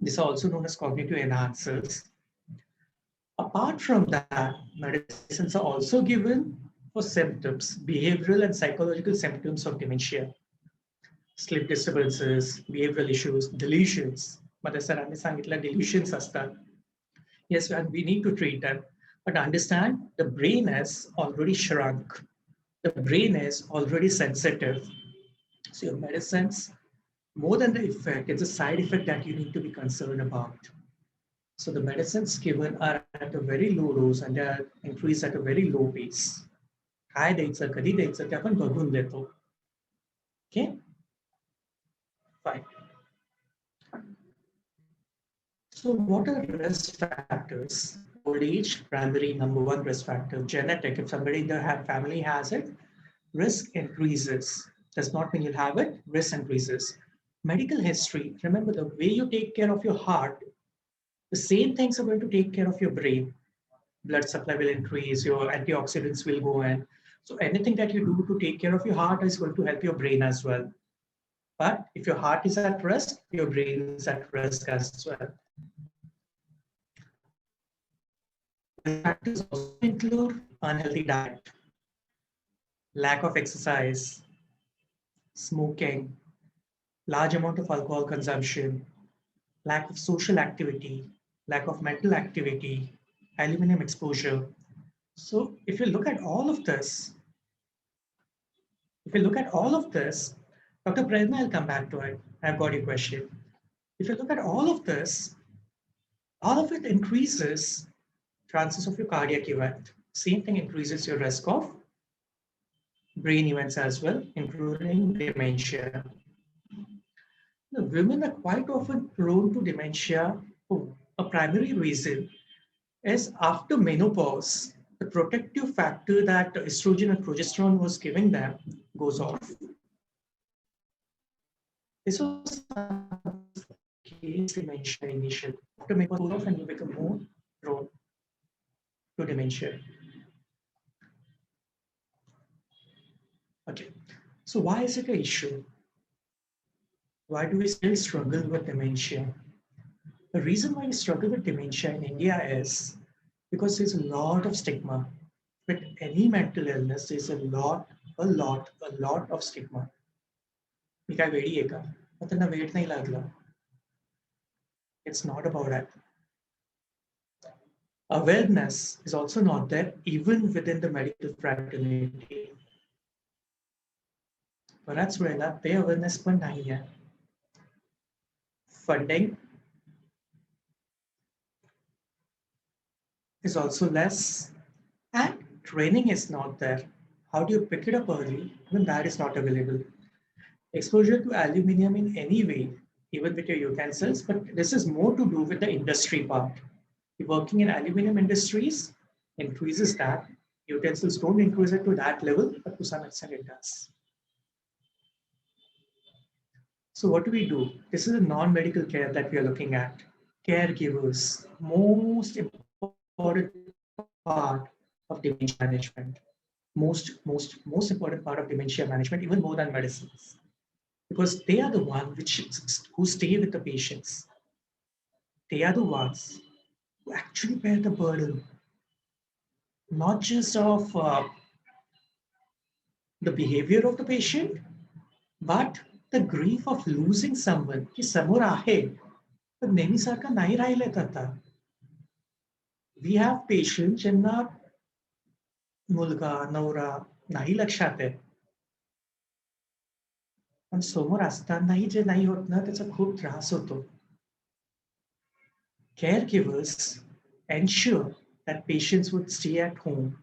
These are also known as cognitive enhancers. Apart from that, medicines are also given for symptoms, behavioral and psychological symptoms of dementia. Sleep disturbances, behavioral issues, delusions. But as sir सांगितलं, delusions असतात. Yes, and we need to treat them. But understand, the brain has already shrunk. The brain is already sensitive. So your medicines, more than the effect, it's a side effect that you need to be concerned about. So the medicines given are at a very low dose and they are increased at a very low pace. काय द्यायचं, कधी द्यायचं ते आपण बघून देतो. Okay? Fine. So what are risk factors? Old age, primary number one risk factor. Genetic, if somebody in the family has it, risk increases. Does not mean you'll have it, risk increases. Medical history, remember the way you take care of your heart, the same things are going to take care of your brain. Blood supply will increase, your antioxidants will go in. So anything that you do to take care of your heart is going to help your brain as well. But if your heart is at rest, your brain is at rest as well. Factors also include unhealthy diet, lack of exercise, smoking, large amount of alcohol consumption, lack of social activity, lack of mental activity, aluminum exposure. So if you look at all of this, Dr. Prerna, I'll come back to it. I've got your question. If you look at all of this, all of it increases chances of your cardiac event. Same thing increases your risk of brain events as well, including dementia. The women are quite often prone to dementia. A primary reason is after menopause, the protective factor that estrogen and progesterone was giving them goes off. This was case dementia initially. After menopause goes off and you become more prone to dementia. Okay, so why is it an issue? Why do we still struggle with dementia? The reason why we struggle with dementia in India is because there's a lot of stigma. With any mental illness, there's a lot of stigma. मी काय वेडी आहे का? मग त्यांना वेड नाही लागलं. It's not about that. Awareness is also not there even within the medical fraternity. बऱ्याच वेळेला ते अवेअरनेस पण नाही आहे. Funding is also less and training is not there. How do you pick it up early when that is not available? Exposure to aluminum in any way, even with your utensils, but this is more to do with the industry part. If working in aluminum industries increases that. Utensils don't increase it to that level, but to some extent it does. So what do we do? This is a non-medical care that we are looking at. Caregivers, most important part of dementia management. Most important part of dementia management, even more than medicines. Because they are the ones who stay with the patients. They are the ones who actually bear the burden, not just of the behavior of the patient, but the grief of losing someone. की समोर आहे, पण नेहमीसारखं नाही राहिलेत आता. We have patients ज्यांना मुलगा, नवरा नाही लक्षात आहे. पण समोर असतानाही जे नाही होत ना, त्याचा खूप त्रास होतो. Caregivers ensure that patients would stay at home.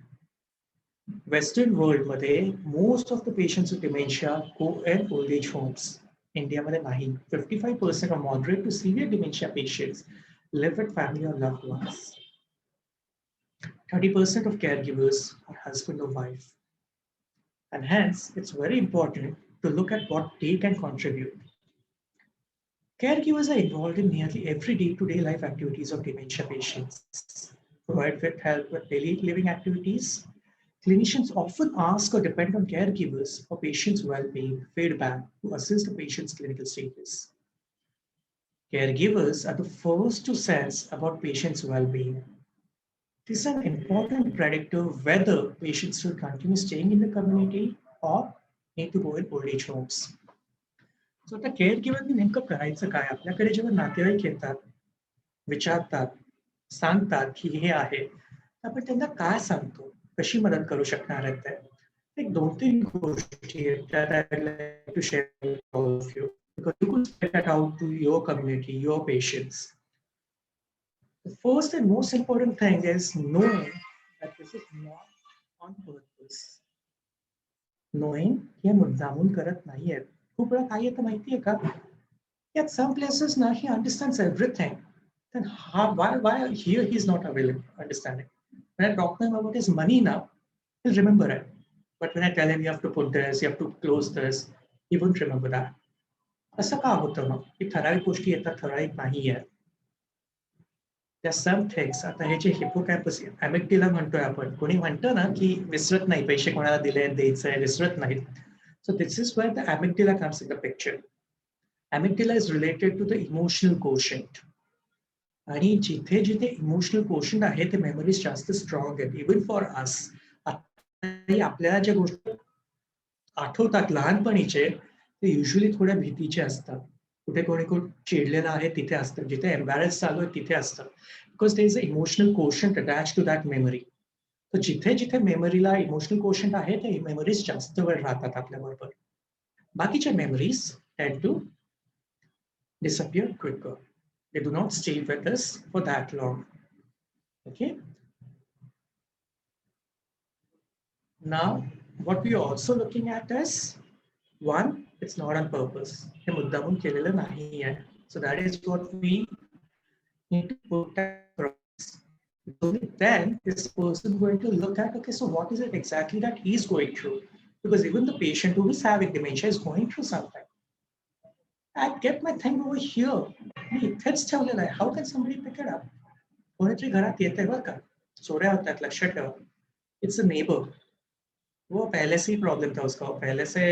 Western world मध्ये most of the patients with dementia go in old age homes. India मध्ये नाही. 55% of moderate to severe dementia patients live with family or loved ones. 30% of caregivers are husband or wife. And hence, it's very important to look at what they can contribute. Caregivers are involved in nearly every day-to-day life activities of dementia patients. Provide with help with daily living activities. Clinicians often ask or depend on caregivers for patients' well-being feedback to assess the patient's clinical status. Caregivers are the first to sense about patients' well-being. This is an important predictor whether patients will continue staying in the community or need to go in old age homes. So the caregiverनी नेमकं करायचं काय? आपल्याकडे जेव्हा नातेवाईक येतात, विचारतात, सांगतात की हे आहे, आपण त्यांना काय सांगतो? कशी मदत करू शकणार आहेत ते? एक 2-3 गोष्टी आहेत that I'd like to share with all of you because you could spread that out to your community, your patients. The first and most important thing is knowing that this is not on purpose. Knowing हे मुद्दामून करत नाहीयेत. खूप वेळा काय येतं माहितीये का? At some places now he understands everything. Then why here he is not available understanding? When I talk to him about his money now, he'll remember it. But when I tell him you have to put this, you have to close this, he won't remember that. असं का होतं मग? की ठराविक गोष्टी येतात, ठराविक नाही आहेत. There are some things, आता हे जे हिपोकॅम्पस अॅमिग्डाला म्हणतोय आपण, कोणी म्हणतं ना की विसरत नाही, पैसे कोणाला दिले द्यायचंय, विसरत नाहीत. So this is where the amygdala comes in the picture. Amygdala is related to the emotional quotient. आणि जिथे जिथे इमोशनल क्वोशंट आहे ते मेमरीज जास्त स्ट्रॉंग आहेत. इव्हन फॉर अस आपल्याला ज्या गोष्टी आठवतात लहानपणीचे ते युजली थोड्या भीतीचे असतात. कुठे कोणी चिडलेलं आहे तिथे असतं, जिथे एम्बॅरेस चालू आहे तिथे असतं. Because there is a emotional quotient attach to that memory. तर जिथे जिथे मेमरीला इमोशनल क्वोशंट आहे ते मेमरीज जास्त वेळ राहतात आपल्याबरोबर. बाकीच्या memories tend to disappear quicker. They do not stay with us for that long. Okay. Now, what we are also looking at is one, it's not on purpose. हे मुद्दामून केलेलं नाही आहे. So that is what we need to put across. Then this person going to look at, okay, so what is it exactly that he is going through? Because even the patient who is having dementia is going through something. I kept my thing over here. मी इथेच ठेवलेलं आहे. How can somebody pick it up? कोणीतरी घरात येते बरं का, चोऱ्या होतात, लक्षात ठेवा. It's a neighbor. वो पहले से ही प्रॉब्लम था उसका, पहले से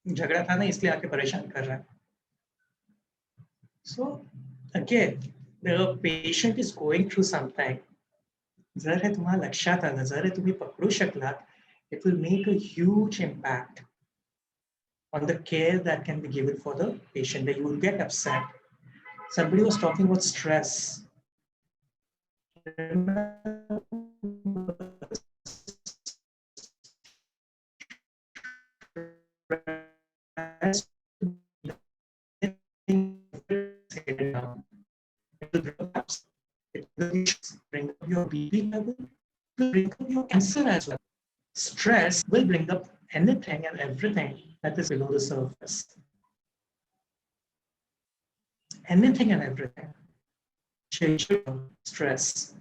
झगड़ा था ना, इसलिए आके परेशान कर रहा है. So again, the patient is going through something. जर हे तुम्हाला लक्षात आलं, जर हे तुम्ही पकडू शकलात, it will make a huge impact on the care that can be given for the patient. That you will get upset. Somebody was talking about stress. It will bring up your BP level, it will bring up your cancer as well. Stress will bring up anything and everything that is below the surface. Anything and everything. Stress.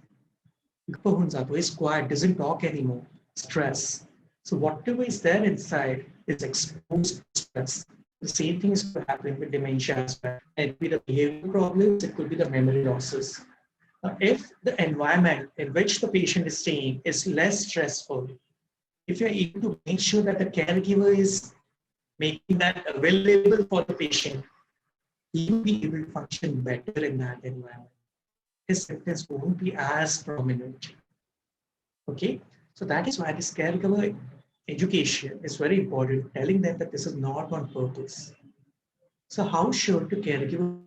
Is quiet, doesn't talk anymore. Stress. So whatever is there inside is exposed to stress. The same thing is happening with dementia as well. It could be the behavioral problems, it could be the memory losses. Now, if the environment in which the patient is staying is less stressful, if you're able to make sure that the caregiver is making that available for the patient, he will be able to function better in that environment. His symptoms won't be as prominent. Okay, so that is why this caregiver education is very important, telling them that this is not on purpose. So how should the caregiver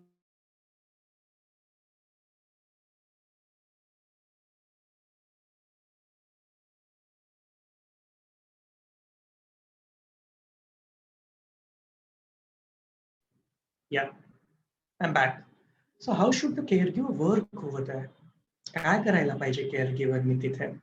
Yeah, I'm back. So how should the caregiver work over there? काय करायला पाहिजे caregiverनी तिथे?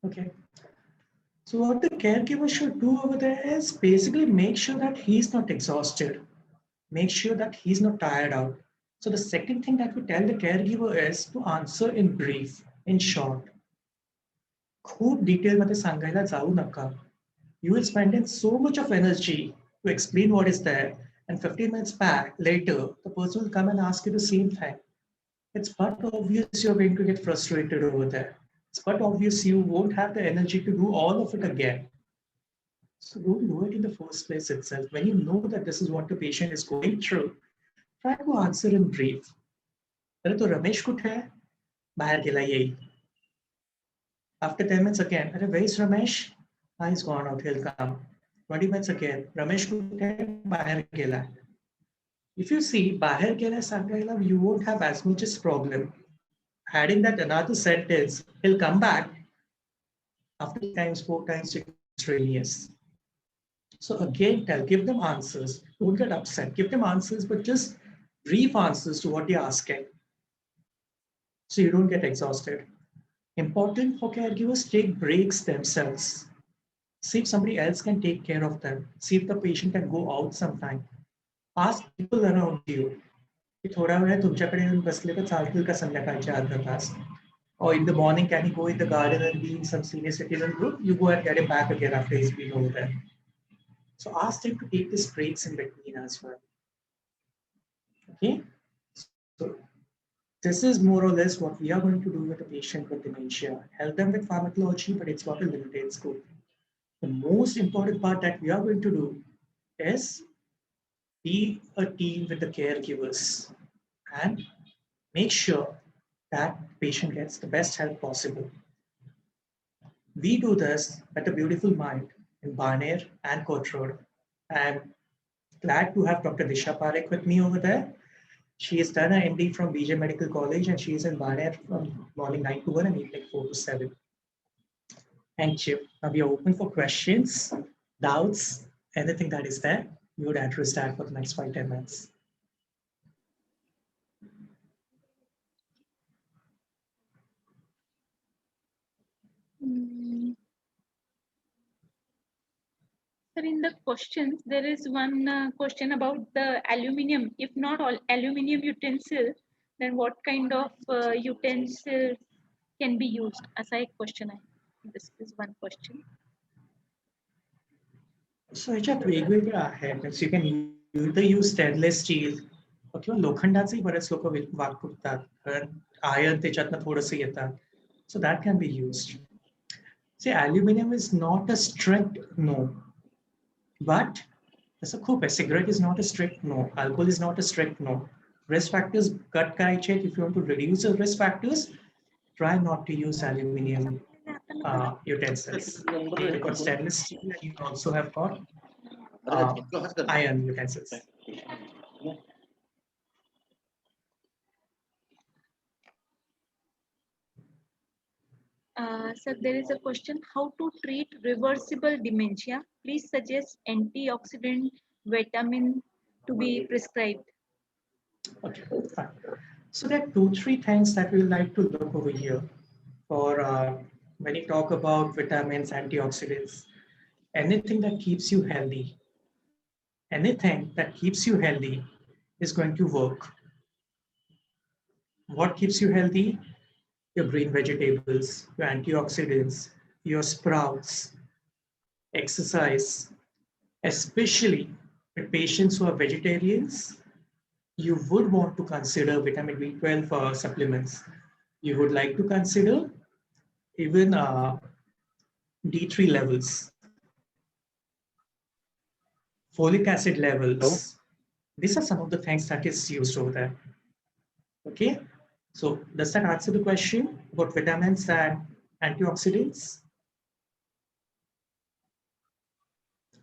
Okay. So what the caregiver should do over there is basically make sure that he's not exhausted. Make sure that he's not tired out. So the second thing that we tell the caregiver is to answer in brief, in short. खूप detail मध्ये सांगायला जाऊ नका. You will spend in so much of energy to explain what is there, and 15 minutes back later, the person will come and ask you the same thing. It's but obvious you're going to get frustrated over there. It's but obvious you won't have the energy to do all of it again. So don't do it in the first place itself. When you know that this is what the patient is going through, try to answer in brief. अरे तो रमेश कुठे है? बाहेर गेला येईल. After 10 minutes again, अरे where is Ramesh? He's gone out, he'll come. 20 minutes again, Ramesh कुठे है? बाहेर गेला. If you see बाहेर गेला सांगायला, you won't have as much as problem. Adding that another sentence, he'll come back after 3 times, 4 times, extraneous. So again, give them answers. Don't get upset. Give them answers, but just brief answers to what you're asking, so you don't get exhausted. Important for caregivers, take breaks themselves. See if somebody else can take care of them. See if the patient can go out sometime. Ask people around you. की थोडा वेळ तुमच्याकडे येऊन बसले तर चालतील का संध्याकाळचे अर्धा तास? Or in the morning, can you go in the garden and be in some senior citizen group? You go and get him back again after he's been over there. So ask them to take these breaks in between as well. Okay, so this is more or less what we are going to do with a patient with dementia. Help them with pharmacology, but it's not a limited scope. The most important part that we are going to do is be a team with the caregivers and make sure that the patient gets the best help possible. We do this at the Beautiful Mind in Barnet and Court Road. I'm glad to have Dr. Disha Parekh with me over there. She has done her MD from BJ Medical College and she is in Barnet from morning 9 to 1 and evening 4 to 7. Thank you. Now we are open for questions, doubts, anything that is there. We would address that for the next 5-10 minutes. Sir, in the questions, there is one question about the aluminium. If not all aluminium utensil, then what kind of utensils can be used? असा एक question आहे. This is one question. So ह्याच्यात वेगवेगळं आहे. You can either use stainless steel किंवा लोखंडाचंही बरेच लोक वापरतात कारण आयर्न त्याच्यातनं थोडंसं येतात. So that can be used. See, aluminum is not a strict no, but तसं खूप आहे. Cigarette is not a strict no. Alcohol is not a strict no. Risk factors cut करायचे. If you want to reduce the risk factors, try not to use aluminum utensils. Okay, you've got stainless steel and you also have got iron utensils. Sir, there is a question: how to treat reversible dementia? Please suggest antioxidant vitamin to be prescribed. Okay, fine. So there are 2-3 things that we would like to look over here for when you talk about vitamins, antioxidants, anything that keeps you healthy. Anything that keeps you healthy is going to work. What keeps you healthy? Your green vegetables, your antioxidants, your sprouts, exercise, especially with patients who are vegetarians. You would want to consider vitamin B12 supplements. You would like to consider even D3 levels, folic acid levels. These are some of the things that is used over there. Okay, so does that answer the question about vitamins and antioxidants?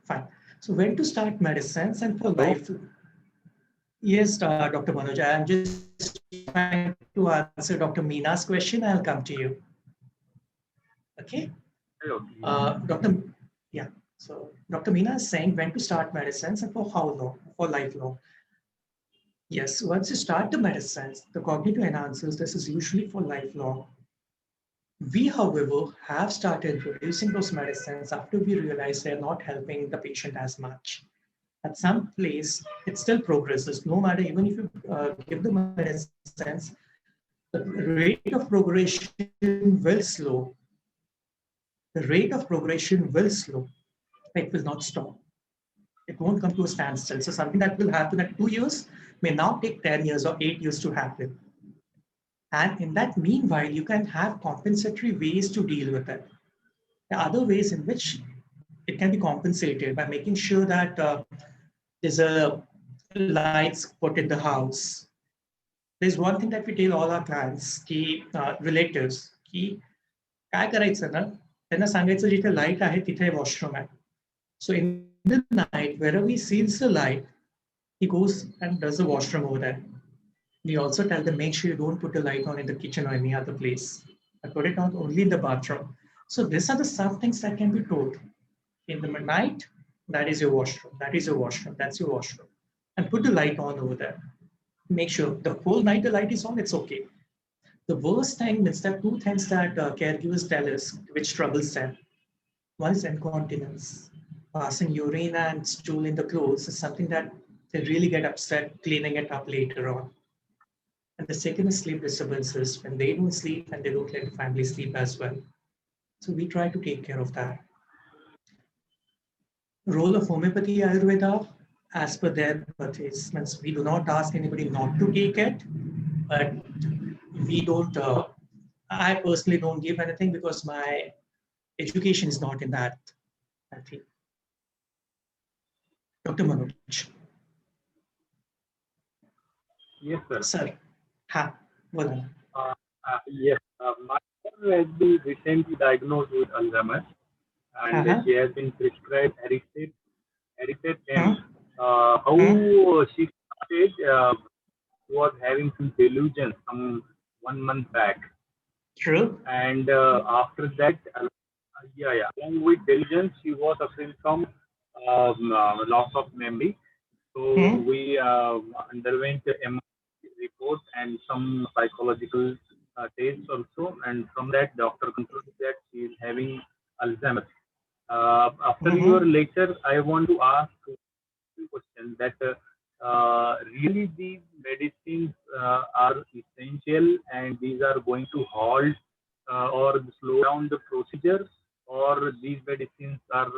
Fine. So when to start medicines and for life? Yes, Dr. Manoj, I am just trying to answer Dr. Meena's question. I'll come to you. Okay. So Dr. Meena is saying when to start medicines and for how long, for lifelong. Yes, once you start the medicines, the cognitive enhancers, this is usually for lifelong. We, however, have started reducing those medicines after we realize they're not helping the patient as much. At some place, it still progresses, no matter even if you give the medicines, the rate of progression will slow. The rate of progression will slow. It will not stop. It won't come to a standstill. So something that will happen at 2 years may now take 10 years or 8 years to happen. And in that meanwhile, you can have compensatory ways to deal with it. There are other ways in which it can be compensated by making sure that there's a lights put in the house. There's one thing that we tell all our clients, relatives, की काय करायचं ना, त्यांना सांगायचं जिथे light आहे तिथे washroom आहे. So in the night, wherever he sees the light, he goes and does the washroom over there. We also tell them, make sure you don't put the light on in the kitchen or any other place. I put it on only in the bathroom. So these are the some things that can be told. In the night, that is your washroom. That is your washroom. That's your washroom. And put the light on over there. Make sure the whole night the light is on, it's okay. The worst thing is that 2 things that caregivers tell us which troubles them. One is incontinence. Passing urine and stool in the clothes is something that they really get upset cleaning it up later on. And the second is sleep disturbances, when they don't sleep and they don't let the family sleep as well. So we try to take care of that. Role of homeopathy Ayurveda, as per their advertisements, we do not ask anybody not to take it, but we don't, I personally don't give anything because my education is not in that, I think. Dr. Manoj. Yes, sir. Sir. Yes, my mother has been recently diagnosed with Alzheimer's, and she has been prescribed Aricept M. How she started was having some delusions some 1 month back. True. And after that, along with delusions, she was suffering from loss of memory. So we underwent the MRI report and some psychological tests also, and from that, doctor concluded that she is having Alzheimer's. After your lecture, I want to ask a question that really these medicines are essential and these are going to halt or slow down the procedure, or these medicines are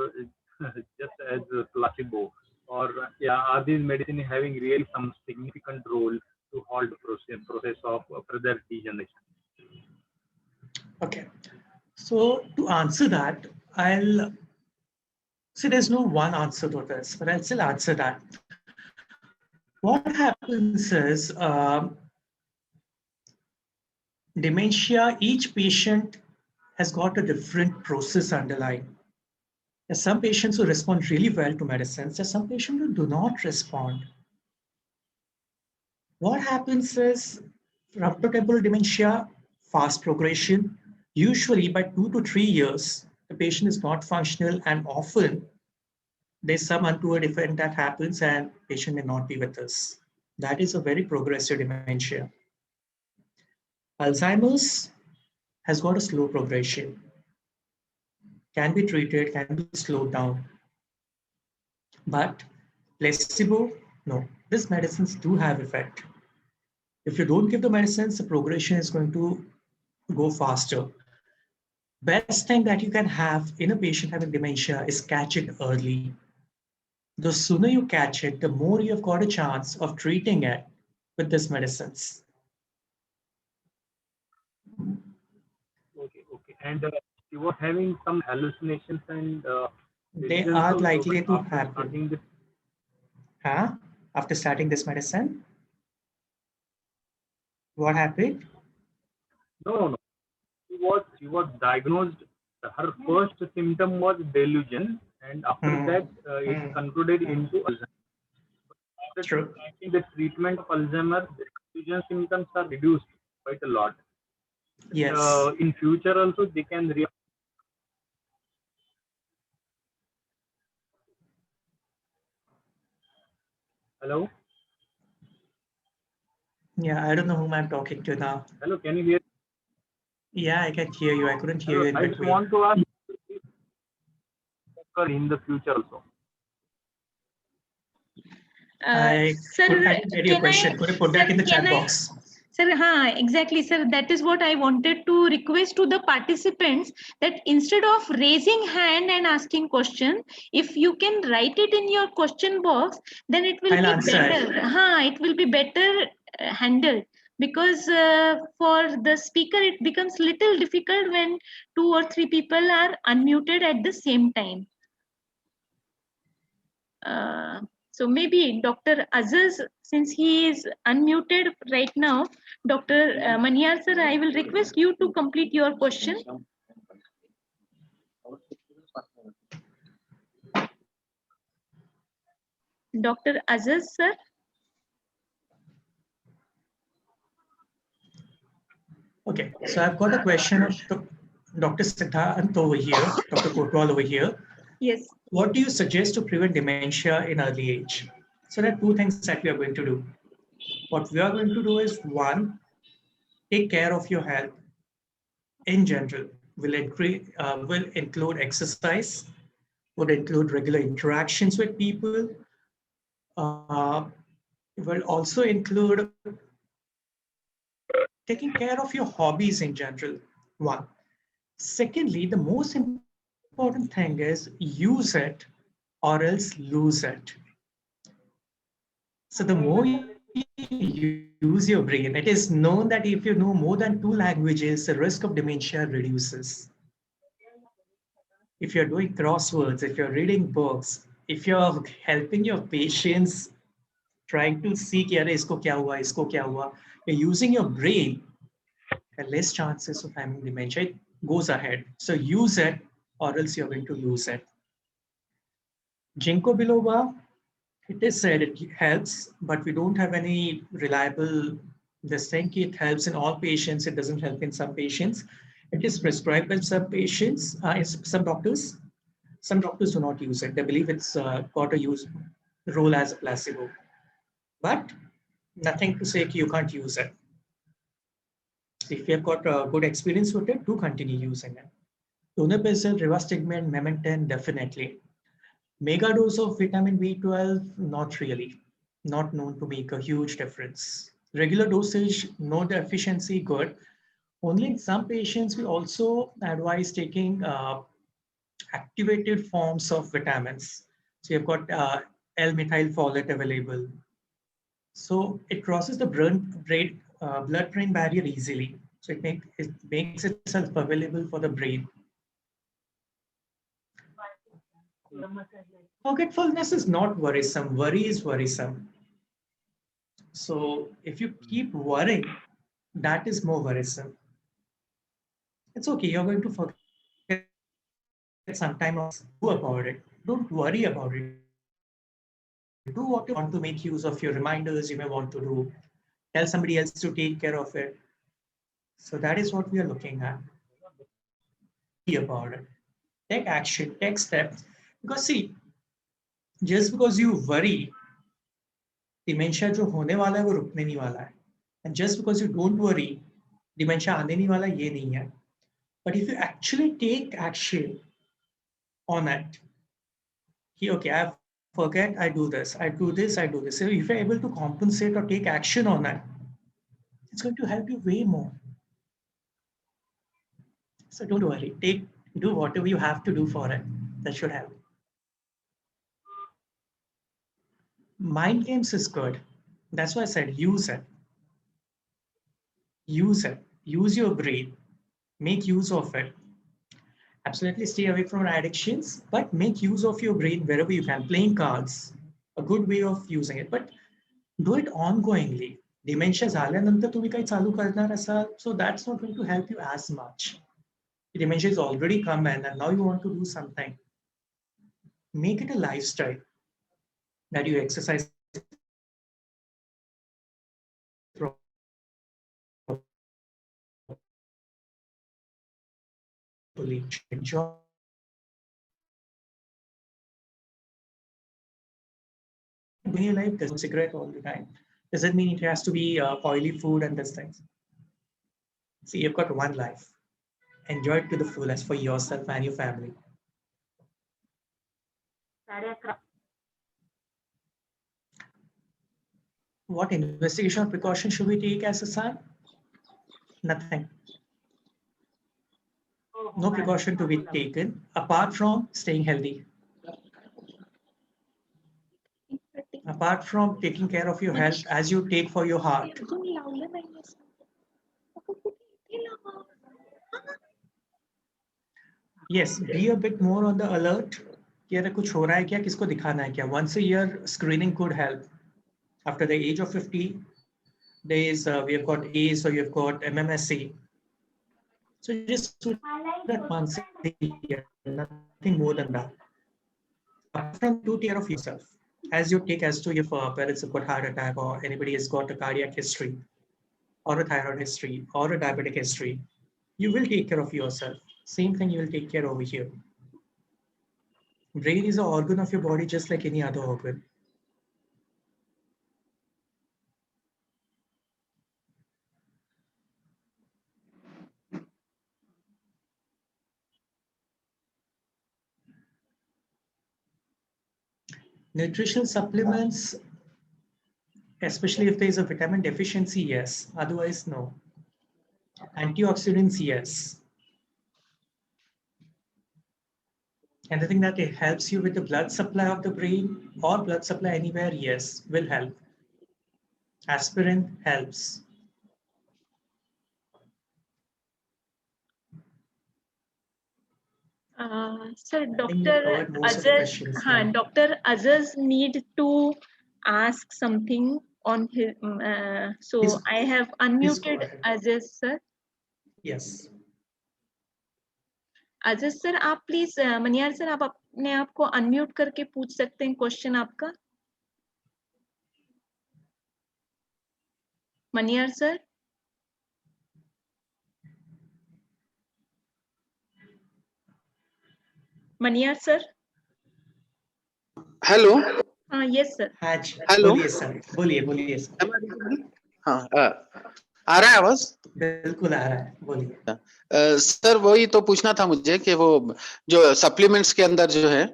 just as a placebo. or yeah, are these medicine having really some significant role to halt the process of further degeneration? Okay. So to answer that, I'll see there's no one answer to this, but I'll still answer that. What happens is dementia, each patient has got a different process underlying. There's some patients who respond really well to medicines. There's some patients who do not respond. What happens is frontotemporal dementia, fast progression. Usually by 2 to 3 years, the patient is not functional, and often there's some untoward event that happens and patient may not be with us. That is a very progressive dementia. Alzheimer's has got a slow progression, can be treated, can be slowed down. But placebo, no, these medicines do have effect. If you don't give the medicines, the progression is going to go faster. Best thing that you can have in a patient having dementia is catch it early. The sooner you catch it, the more you've got a chance of treating it with these medicines. Okay, okay. And you were having some hallucinations and They visions are also, likely but to after starting happen. this, After starting this medicine, what happened? no. She was diagnosed. Her first symptom was delusion, and after that, it concluded into Alzheimer's. After True. starting the treatment of Alzheimer's, the delusion symptoms are reduced quite a lot. Yes. In future also, they can Hello? Yeah, I don't know whom I'm talking to now. Hello, can you hear? Yeah, I can hear you. I couldn't hear you in I just between. want to ask in the future also. I couldn't get your question. Could you put that in the chat box? Sir, exactly, sir. That is what I wanted to request to the participants, that instead of raising hand and asking question, if you can write it in your question box, then it will be better. It will be better handled, because for the speaker it becomes little difficult when 2 or 3 people are unmuted at the same time. So maybe Dr. Aziz, since he is unmuted right now, Dr. Maniar sir, I will request you to complete your question. Dr. Aziz sir. Okay, so I've got a question of Dr. Siddhant over here, Dr. Kotwal over here. Yes. What do you suggest to prevent dementia in early age? So there are two things that we are going to do. What we are going to do is, one, take care of your health in general. Will include exercise, would include regular interactions with people, will also include taking care of your hobbies in general, one. Secondly, the most important thing is use it or else lose it. So the more you use your brain, it is known that if you know more than 2 languages, the risk of dementia reduces. If you're doing crosswords, if you're reading books, if you're helping your patients trying to see isko kya hua, you're using your brain, the less chances of having dementia. It goes ahead. So use it or else you're going to lose it. Ginkgo biloba, it is said it helps, but we don't have any reliable thing. It helps in all patients. It doesn't help in some patients. It is prescribed by some patients, some doctors. Some doctors do not use it. They believe it's got a role as a placebo. But nothing to say you can't use it. If you have got a good experience with it, do continue using it. Donepezil, rivastigmine, memantine, definitely. Mega dose of vitamin B12, not really. Not known to make a huge difference. Regular dosage, no deficiency, good. Only in some patients, we also advise taking activated forms of vitamins. So you've got L-methyl folate available. So it crosses the blood-brain barrier easily. So it makes itself available for the brain. Forgetfulness is not worrisome. Worry is worrisome. So if you keep worrying, that is more worrisome. It's okay. You're going to forget sometime. Do about it. Don't worry about it. Do what you want to make use of your reminders you may want to do. Tell somebody else to take care of it. So that is what we are looking at. Be about it. Take action, take steps. Because see, just because you worry, dementia जो होने वाला है वो रुकने नहीं वाला है. And just because you don't worry, dementia आने नहीं वाला ये नहीं है. But if you actually take action on it, okay, I forget, I do this, I do this, I do this. So if you're able to compensate or take action on it, it's going to help you way more. So don't worry, do whatever you have to do for it. That should help. Mind games is good. That's why I said use it. Use it. Use your brain. Make use of it. Absolutely stay away from addictions, but make use of your brain wherever you can. Playing cards, a good way of using it, but do it ongoingly. Dementia झाल्यानंतर तुम्ही काही चालू करणार असाल, so that's not going to help you as much. Dementia is already come in and now you want to do something. Make it a lifestyle that you exercise properly. Enjoy. Doing your life doesn't cigarette all the time. Doesn't mean it has to be oily food and these things. See, you've got one life. Enjoy it to the fullest for yourself and your family. What investigation or precaution should we take as a son? Nothing. No precaution to be taken apart from staying healthy. Apart from taking care of your health as you take for your heart. Yes, be a bit more on the alert. कि अरे कुछ हो रहा है क्या, किसको दिखाना है क्या? Once a year screening could help. After the age of 50 days, we have got ACE or you've got MMSC. So just do that once a year, nothing more than that. Apart from, do take care of yourself. As you take as to your parents have got heart attack or anybody has got a cardiac history or a thyroid history or a diabetic history, you will take care of yourself. Same thing you will take care over here. Brain is an organ of your body just like any other organ. Nutritional supplements, especially if there is a vitamin deficiency, yes. Otherwise, no. Antioxidants, yes. Anything that helps you with the blood supply of the brain or blood supply anywhere, yes, will help. Aspirin helps. Sir, Dr. Azaz need to ask something on his. So Please, I have unmuted Azaz, sir. Yes. Ajay sir, आप please Maniyar sir, आप अपने आप को unmute करके पूछ सकते हैं question आपका. Maniyar sir. Maniyar sir. Hello. हाँ, यस सर. हेलो. बोलिए सर. बोलिए सर. हाँ, आ रहा है आवाज? बिल्कुल आ रहा है, बोलिए. सर वही तो पूछना था मुझे कि वो जो सप्लीमेंट्स के अंदर जो है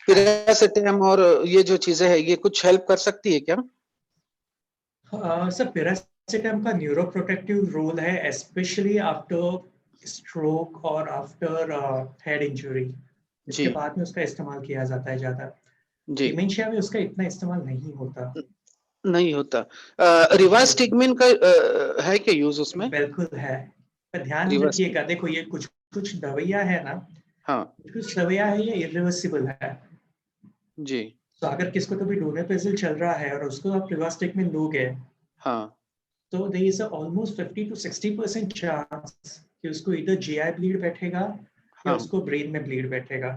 पिरासिटम और ये जो चीजें है ये कुछ हेल्प कर सकती है क्या? सर पिरासिटम का न्यूरोप्रोटेक्टिव रोल है, स्पेशली आफ्टर स्ट्रोक और आफ्टर हेड इंजरी. इसके बाद में उसका इस्तेमाल किया जाता है ज्यादा. जी डिमेंशिया में उसका इतना इस्तेमाल नहीं होता। नहीं होता। रिवर्स टिगमिन का है क्या यूज उसमें? बिल्कुल है, पर ध्यान रिवर्स, रखिएगा, देखो ये कुछ कुछ दवाइयाँ है ना, हाँ कुछ दवाइयाँ है ये इरिवर्सिबल है। जी, तो अगर किसको तो भी डोनापेसिल चल रहा है और उसको आप रिवास्टिकमिन दोगे, हाँ तो there is almost 50 to 60% chance कि उसको इधर जीआई ब्लीड बैठेगा या हाँ उसको ब्रेन में ब्लीड बैठेगा।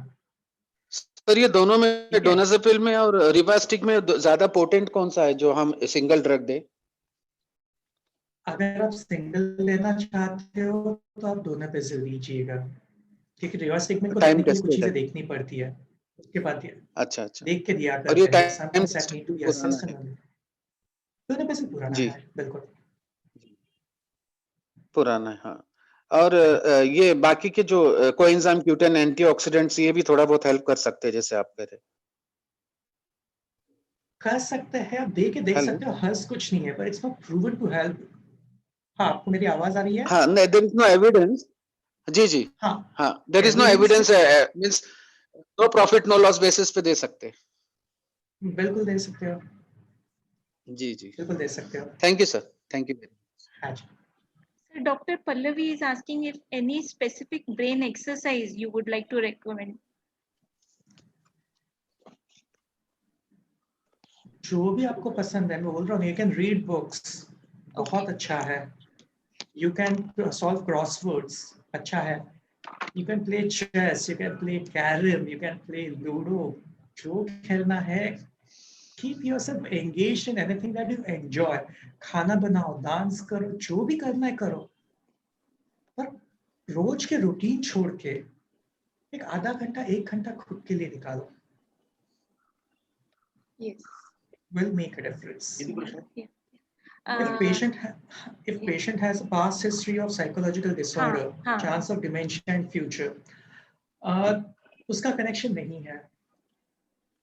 सर, ये दोनों में, ठीक है, डोनाजेपिल में और रिवास्टिक में ज्यादा पोटेंट कौन सा है जो हम सिंगल ड्रग दे? अगर आप सिंगल लेना चाहते हो तो आप डोनापेसिल लीजिएगा, क्योंकि रिवास्टिकमिन को टाइम लेने के लिए कुछ टेस्टेड है। चीजें देखनी पड़ती है, उसके बाद अच्छा अच्छा, देख के दिया और ये करते हैं। Time sometimes that need to be पुराना असेस्ड है? एंड डोनापेसिल पुराना जी है, बिल्कुल। पुराना है, हाँ। और ये बाकी के जो कोएंजाइम Q10 एंटीऑक्सीडेंट्स, ये भी थोड़ा बहुत हेल्प कर सकते हैं जैसे आप कह रहे? कर सकते हैं, आप दे के देख हेलो, सकते हो, हर्ष कुछ नहीं है, पर it's not proven to help. हाँ, आपको मेरी आवाज आ रही है? हाँ, देयर इज नो एविडेंस। जी जी, हाँ, हाँ, there is no evidence evidence, means no profit no loss basis पे दे सकते हैं। बिल्कुल दे सकते हो, जी जी, बिल्कुल दे सकते हो। Thank you sir, thank you. हाँ जी। So Dr. Pallavi is asking if any specific brain exercise you would like to recommend. जो भी आपको पसंद है, मैं बोल रहा हूँ, यू कैन रीड बुक्स, बहुत अच्छा है। यू कैन सॉल्व क्रॉसवर्ड्स, अच्छा है। You can play chess, you can play carrom, you can play ludo, जो खेलना है। Keep yourself engaged in anything that you enjoy. खाना बनाओ, डांस करो, जो भी करना है करो, पर रोज के रूटीन छोड़ के एक आधा घंटा 1 घंटा खुद के लिए निकालो, Yes. will make a difference. Yeah. If patient has a past history of psychological disorder, हाँ. chance of dementia in future, उसका कनेक्शन नहीं है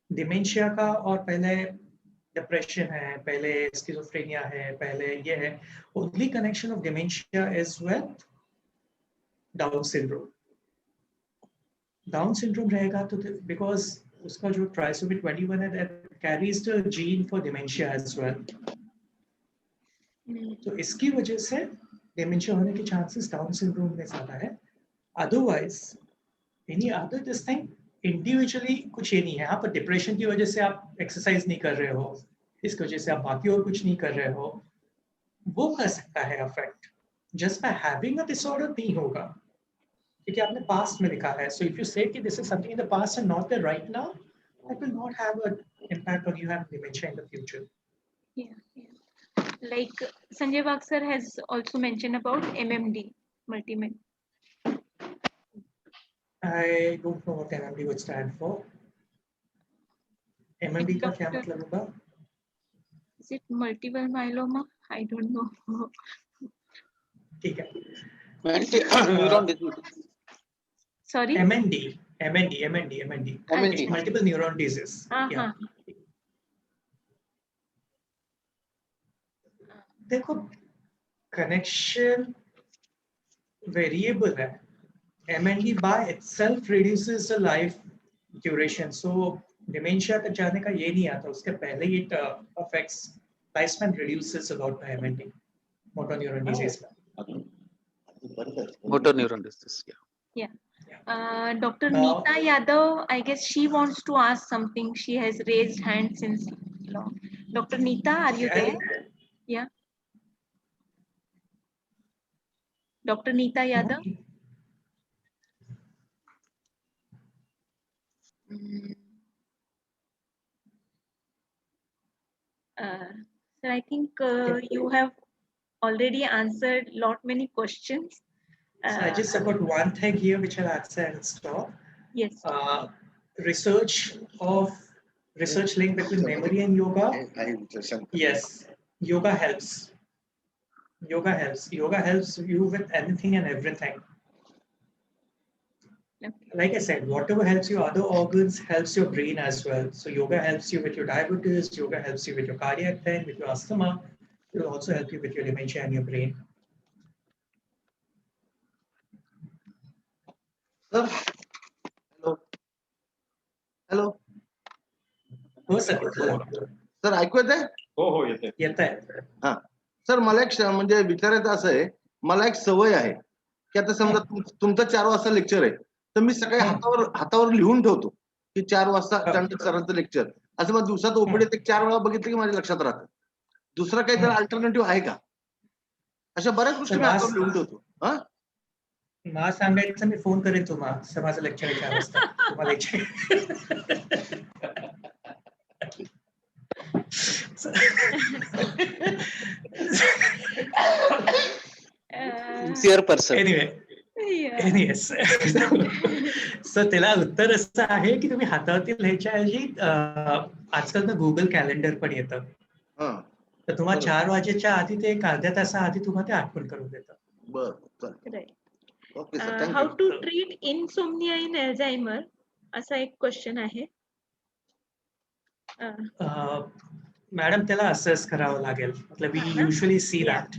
डिमेंशिया का, और पहले डिप्रेशन है, पहले स्किज़ोफ्रेनिया है, पहले ये है। Only connection of dementia is with Down syndrome. Down syndrome रहेगा तो बिकॉज उसका जो ट्राइसोमी 21 है, that carries the gene for dementia as well. तो इसकी वजह से डिमेंशिया होने के चांसेस डाउन सिंड्रोम में ज्यादा है। Otherwise any other this thing individually कुछ ये नहीं है। आप डिप्रेशन की वजह से आप एक्सरसाइज नहीं कर रहे हो, इसकी वजह से आप बाकी और कुछ नहीं कर रहे हो, वो कर सकता है affect. Just by having a disorder नहीं होगा, क्योंकि आपने पास्ट में लिखा है। सो इफ यू से कि this is something in the past and not the right now, that will not have a impact on you having dementia in the future. Yeah. Like Sanjay Bagh sir has also mentioned about MMD, multimed. I don't know what MMD would stand for. MMD का क्या मतलब होगा? Is it multiple myeloma? I don't know. ठीक है। Neuron disease, Sorry? MND. MND, Multiple neuron disease. Yeah. देखो, connection variable है। MND by itself reduces the life duration. So dementia तक जाने का ये नहीं आता, उसके पहले ही it affects lifespan, reduces a lot by MND, motor neuron disease. Motor neuron disease. Yeah. Dr. Now- Neeta Yadav, I guess she wants to ask something. She has raised hand since long. Dr. Neeta, are you there? Yeah. Dr. Neeta Yadav? Sir, I think you have already answered many questions. So I just forgot one thing here which I'll answer and stop. Yes. Research link between memory and yoga. Yes, yoga helps. Yoga helps you with anything and everything. Okay. Like I said, whatever helps your other organs helps your brain as well. So yoga helps you with your diabetes, yoga helps you with your cardiac thing, with your asthma. It will also help you with your dementia and your brain. Sir, hello. हो sir, बोला. Sir ऐकू येतंय? हो हो येते. येत आहे. Sir मला एक म्हणजे विचारायचं असं आहे, मला एक सवय आहे की आता समजा तुमचं 4 वाजता लेक्चर आहे, तर मी सकाळी हातावर लिहून ठेवतो की 4 वाजता चांडक सरांचं लेक्चर. असं मग दिवसात ओपीडीत एक 4 वेळा बघितलं की माझ्या लक्षात राहतं. दुसरा काही त्याला अल्टरनेटिव्ह आहे का? अशा बऱ्याच गोष्टी मी हातावर लिहून ठेवतो. हा मला सांगायचं मी फोन करेन तुम्हाला. सर माझं लेक्चर आहे 4 वाजता. तुम्हाला सिन्सिअर पर्सन. एनिवे सर त्याला उत्तर असं आहे की तुम्ही हातावरती लिहायच्या ऐवजी आजकाल ना गुगल कॅलेंडर पण येतं. तर तुम्हाला 4 वाजेच्या आधी ते एक अर्ध्या तासाआधी तुम्हाला ते आठवण करून देतं. बरं. How to treat insomnia in Alzheimer असा एक क्वेश्चन आहे. मॅडम त्याला असेस करावं लागेल. मतलब we usually see that.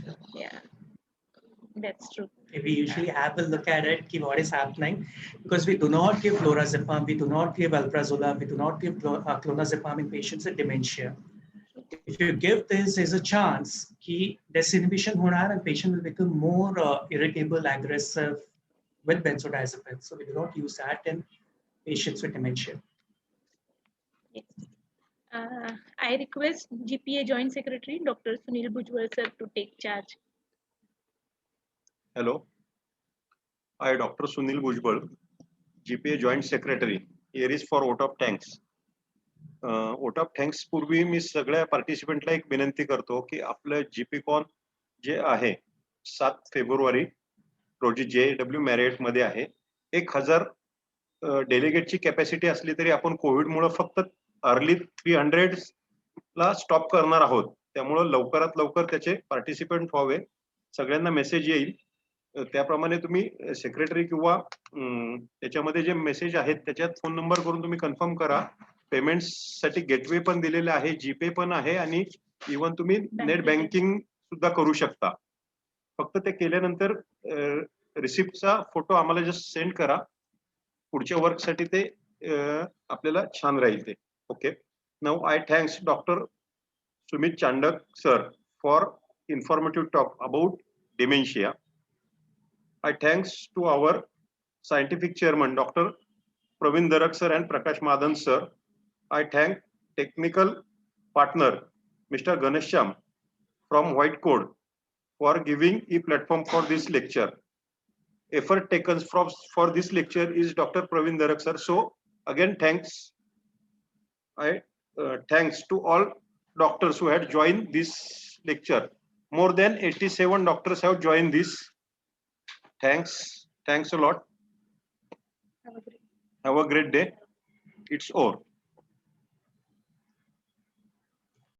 That's true. We usually have a look at it, what is happening, because we do not give lorazepam, we do not give alprazolam, we do not give clonazepam in patients with dementia. If you give this, there's a chance that disinhibition honar and patient will become more irritable, aggressive with benzodiazepines. So we do not use that in patients with dementia. Yes. I request GPA Joint Secretary Dr. Sunil Bhujbal sir to take charge. Hello, I Dr. Sunil Bhujbal, GPA Joint Secretary. Here is for vote of thanks. Vote of thanks पूर्वी मी सगळ्या पार्टिसिपेंटला एक विनंती करतो की आपलं GPCon जे आहे 7 फेब्रुवारी रोजी JW Marriott मध्ये आहे. 1000 डेलिगेटची कॅपॅसिटी असली तरी आपण कोविडमुळे फक्त अर्ली 300 ला स्टॉप करणार आहोत. त्यामुळे लवकरात लवकर त्याचे पार्टिसिपेंट व्हावे. सगळ्यांना मेसेज येईल. त्याप्रमाणे तुम्ही सेक्रेटरी किंवा त्याच्यामध्ये जे मेसेज आहेत त्याच्यात फोन नंबर करून तुम्ही कन्फर्म करा. पेमेंट साठी गेटवे पण दिलेले आहे, जीपे पण आहे आणि इव्हन तुम्ही नेट बँकिंग सुद्धा करू शकता. फक्त ते केल्यानंतर रिसिप्टचा फोटो आम्हाला जस्ट सेंड करा. पुढच्या वर्क साठी ते आपल्याला छान राहील ते. Okay. Now I thanks doctor Sumit Chandak sir for informative talk about dementia. I thanks to our scientific chairman Dr. Praveen Darak sir and Prakash Madan sir. I thank technical partner Mr. Ganesham from White Code for giving a platform for this lecture. Effort taken for this lecture is Dr. Praveen Darak sir. So again thanks. Thanks to all doctors who had joined this lecture. More than 87 doctors have joined this. Thanks a lot. Have a great day. It's over.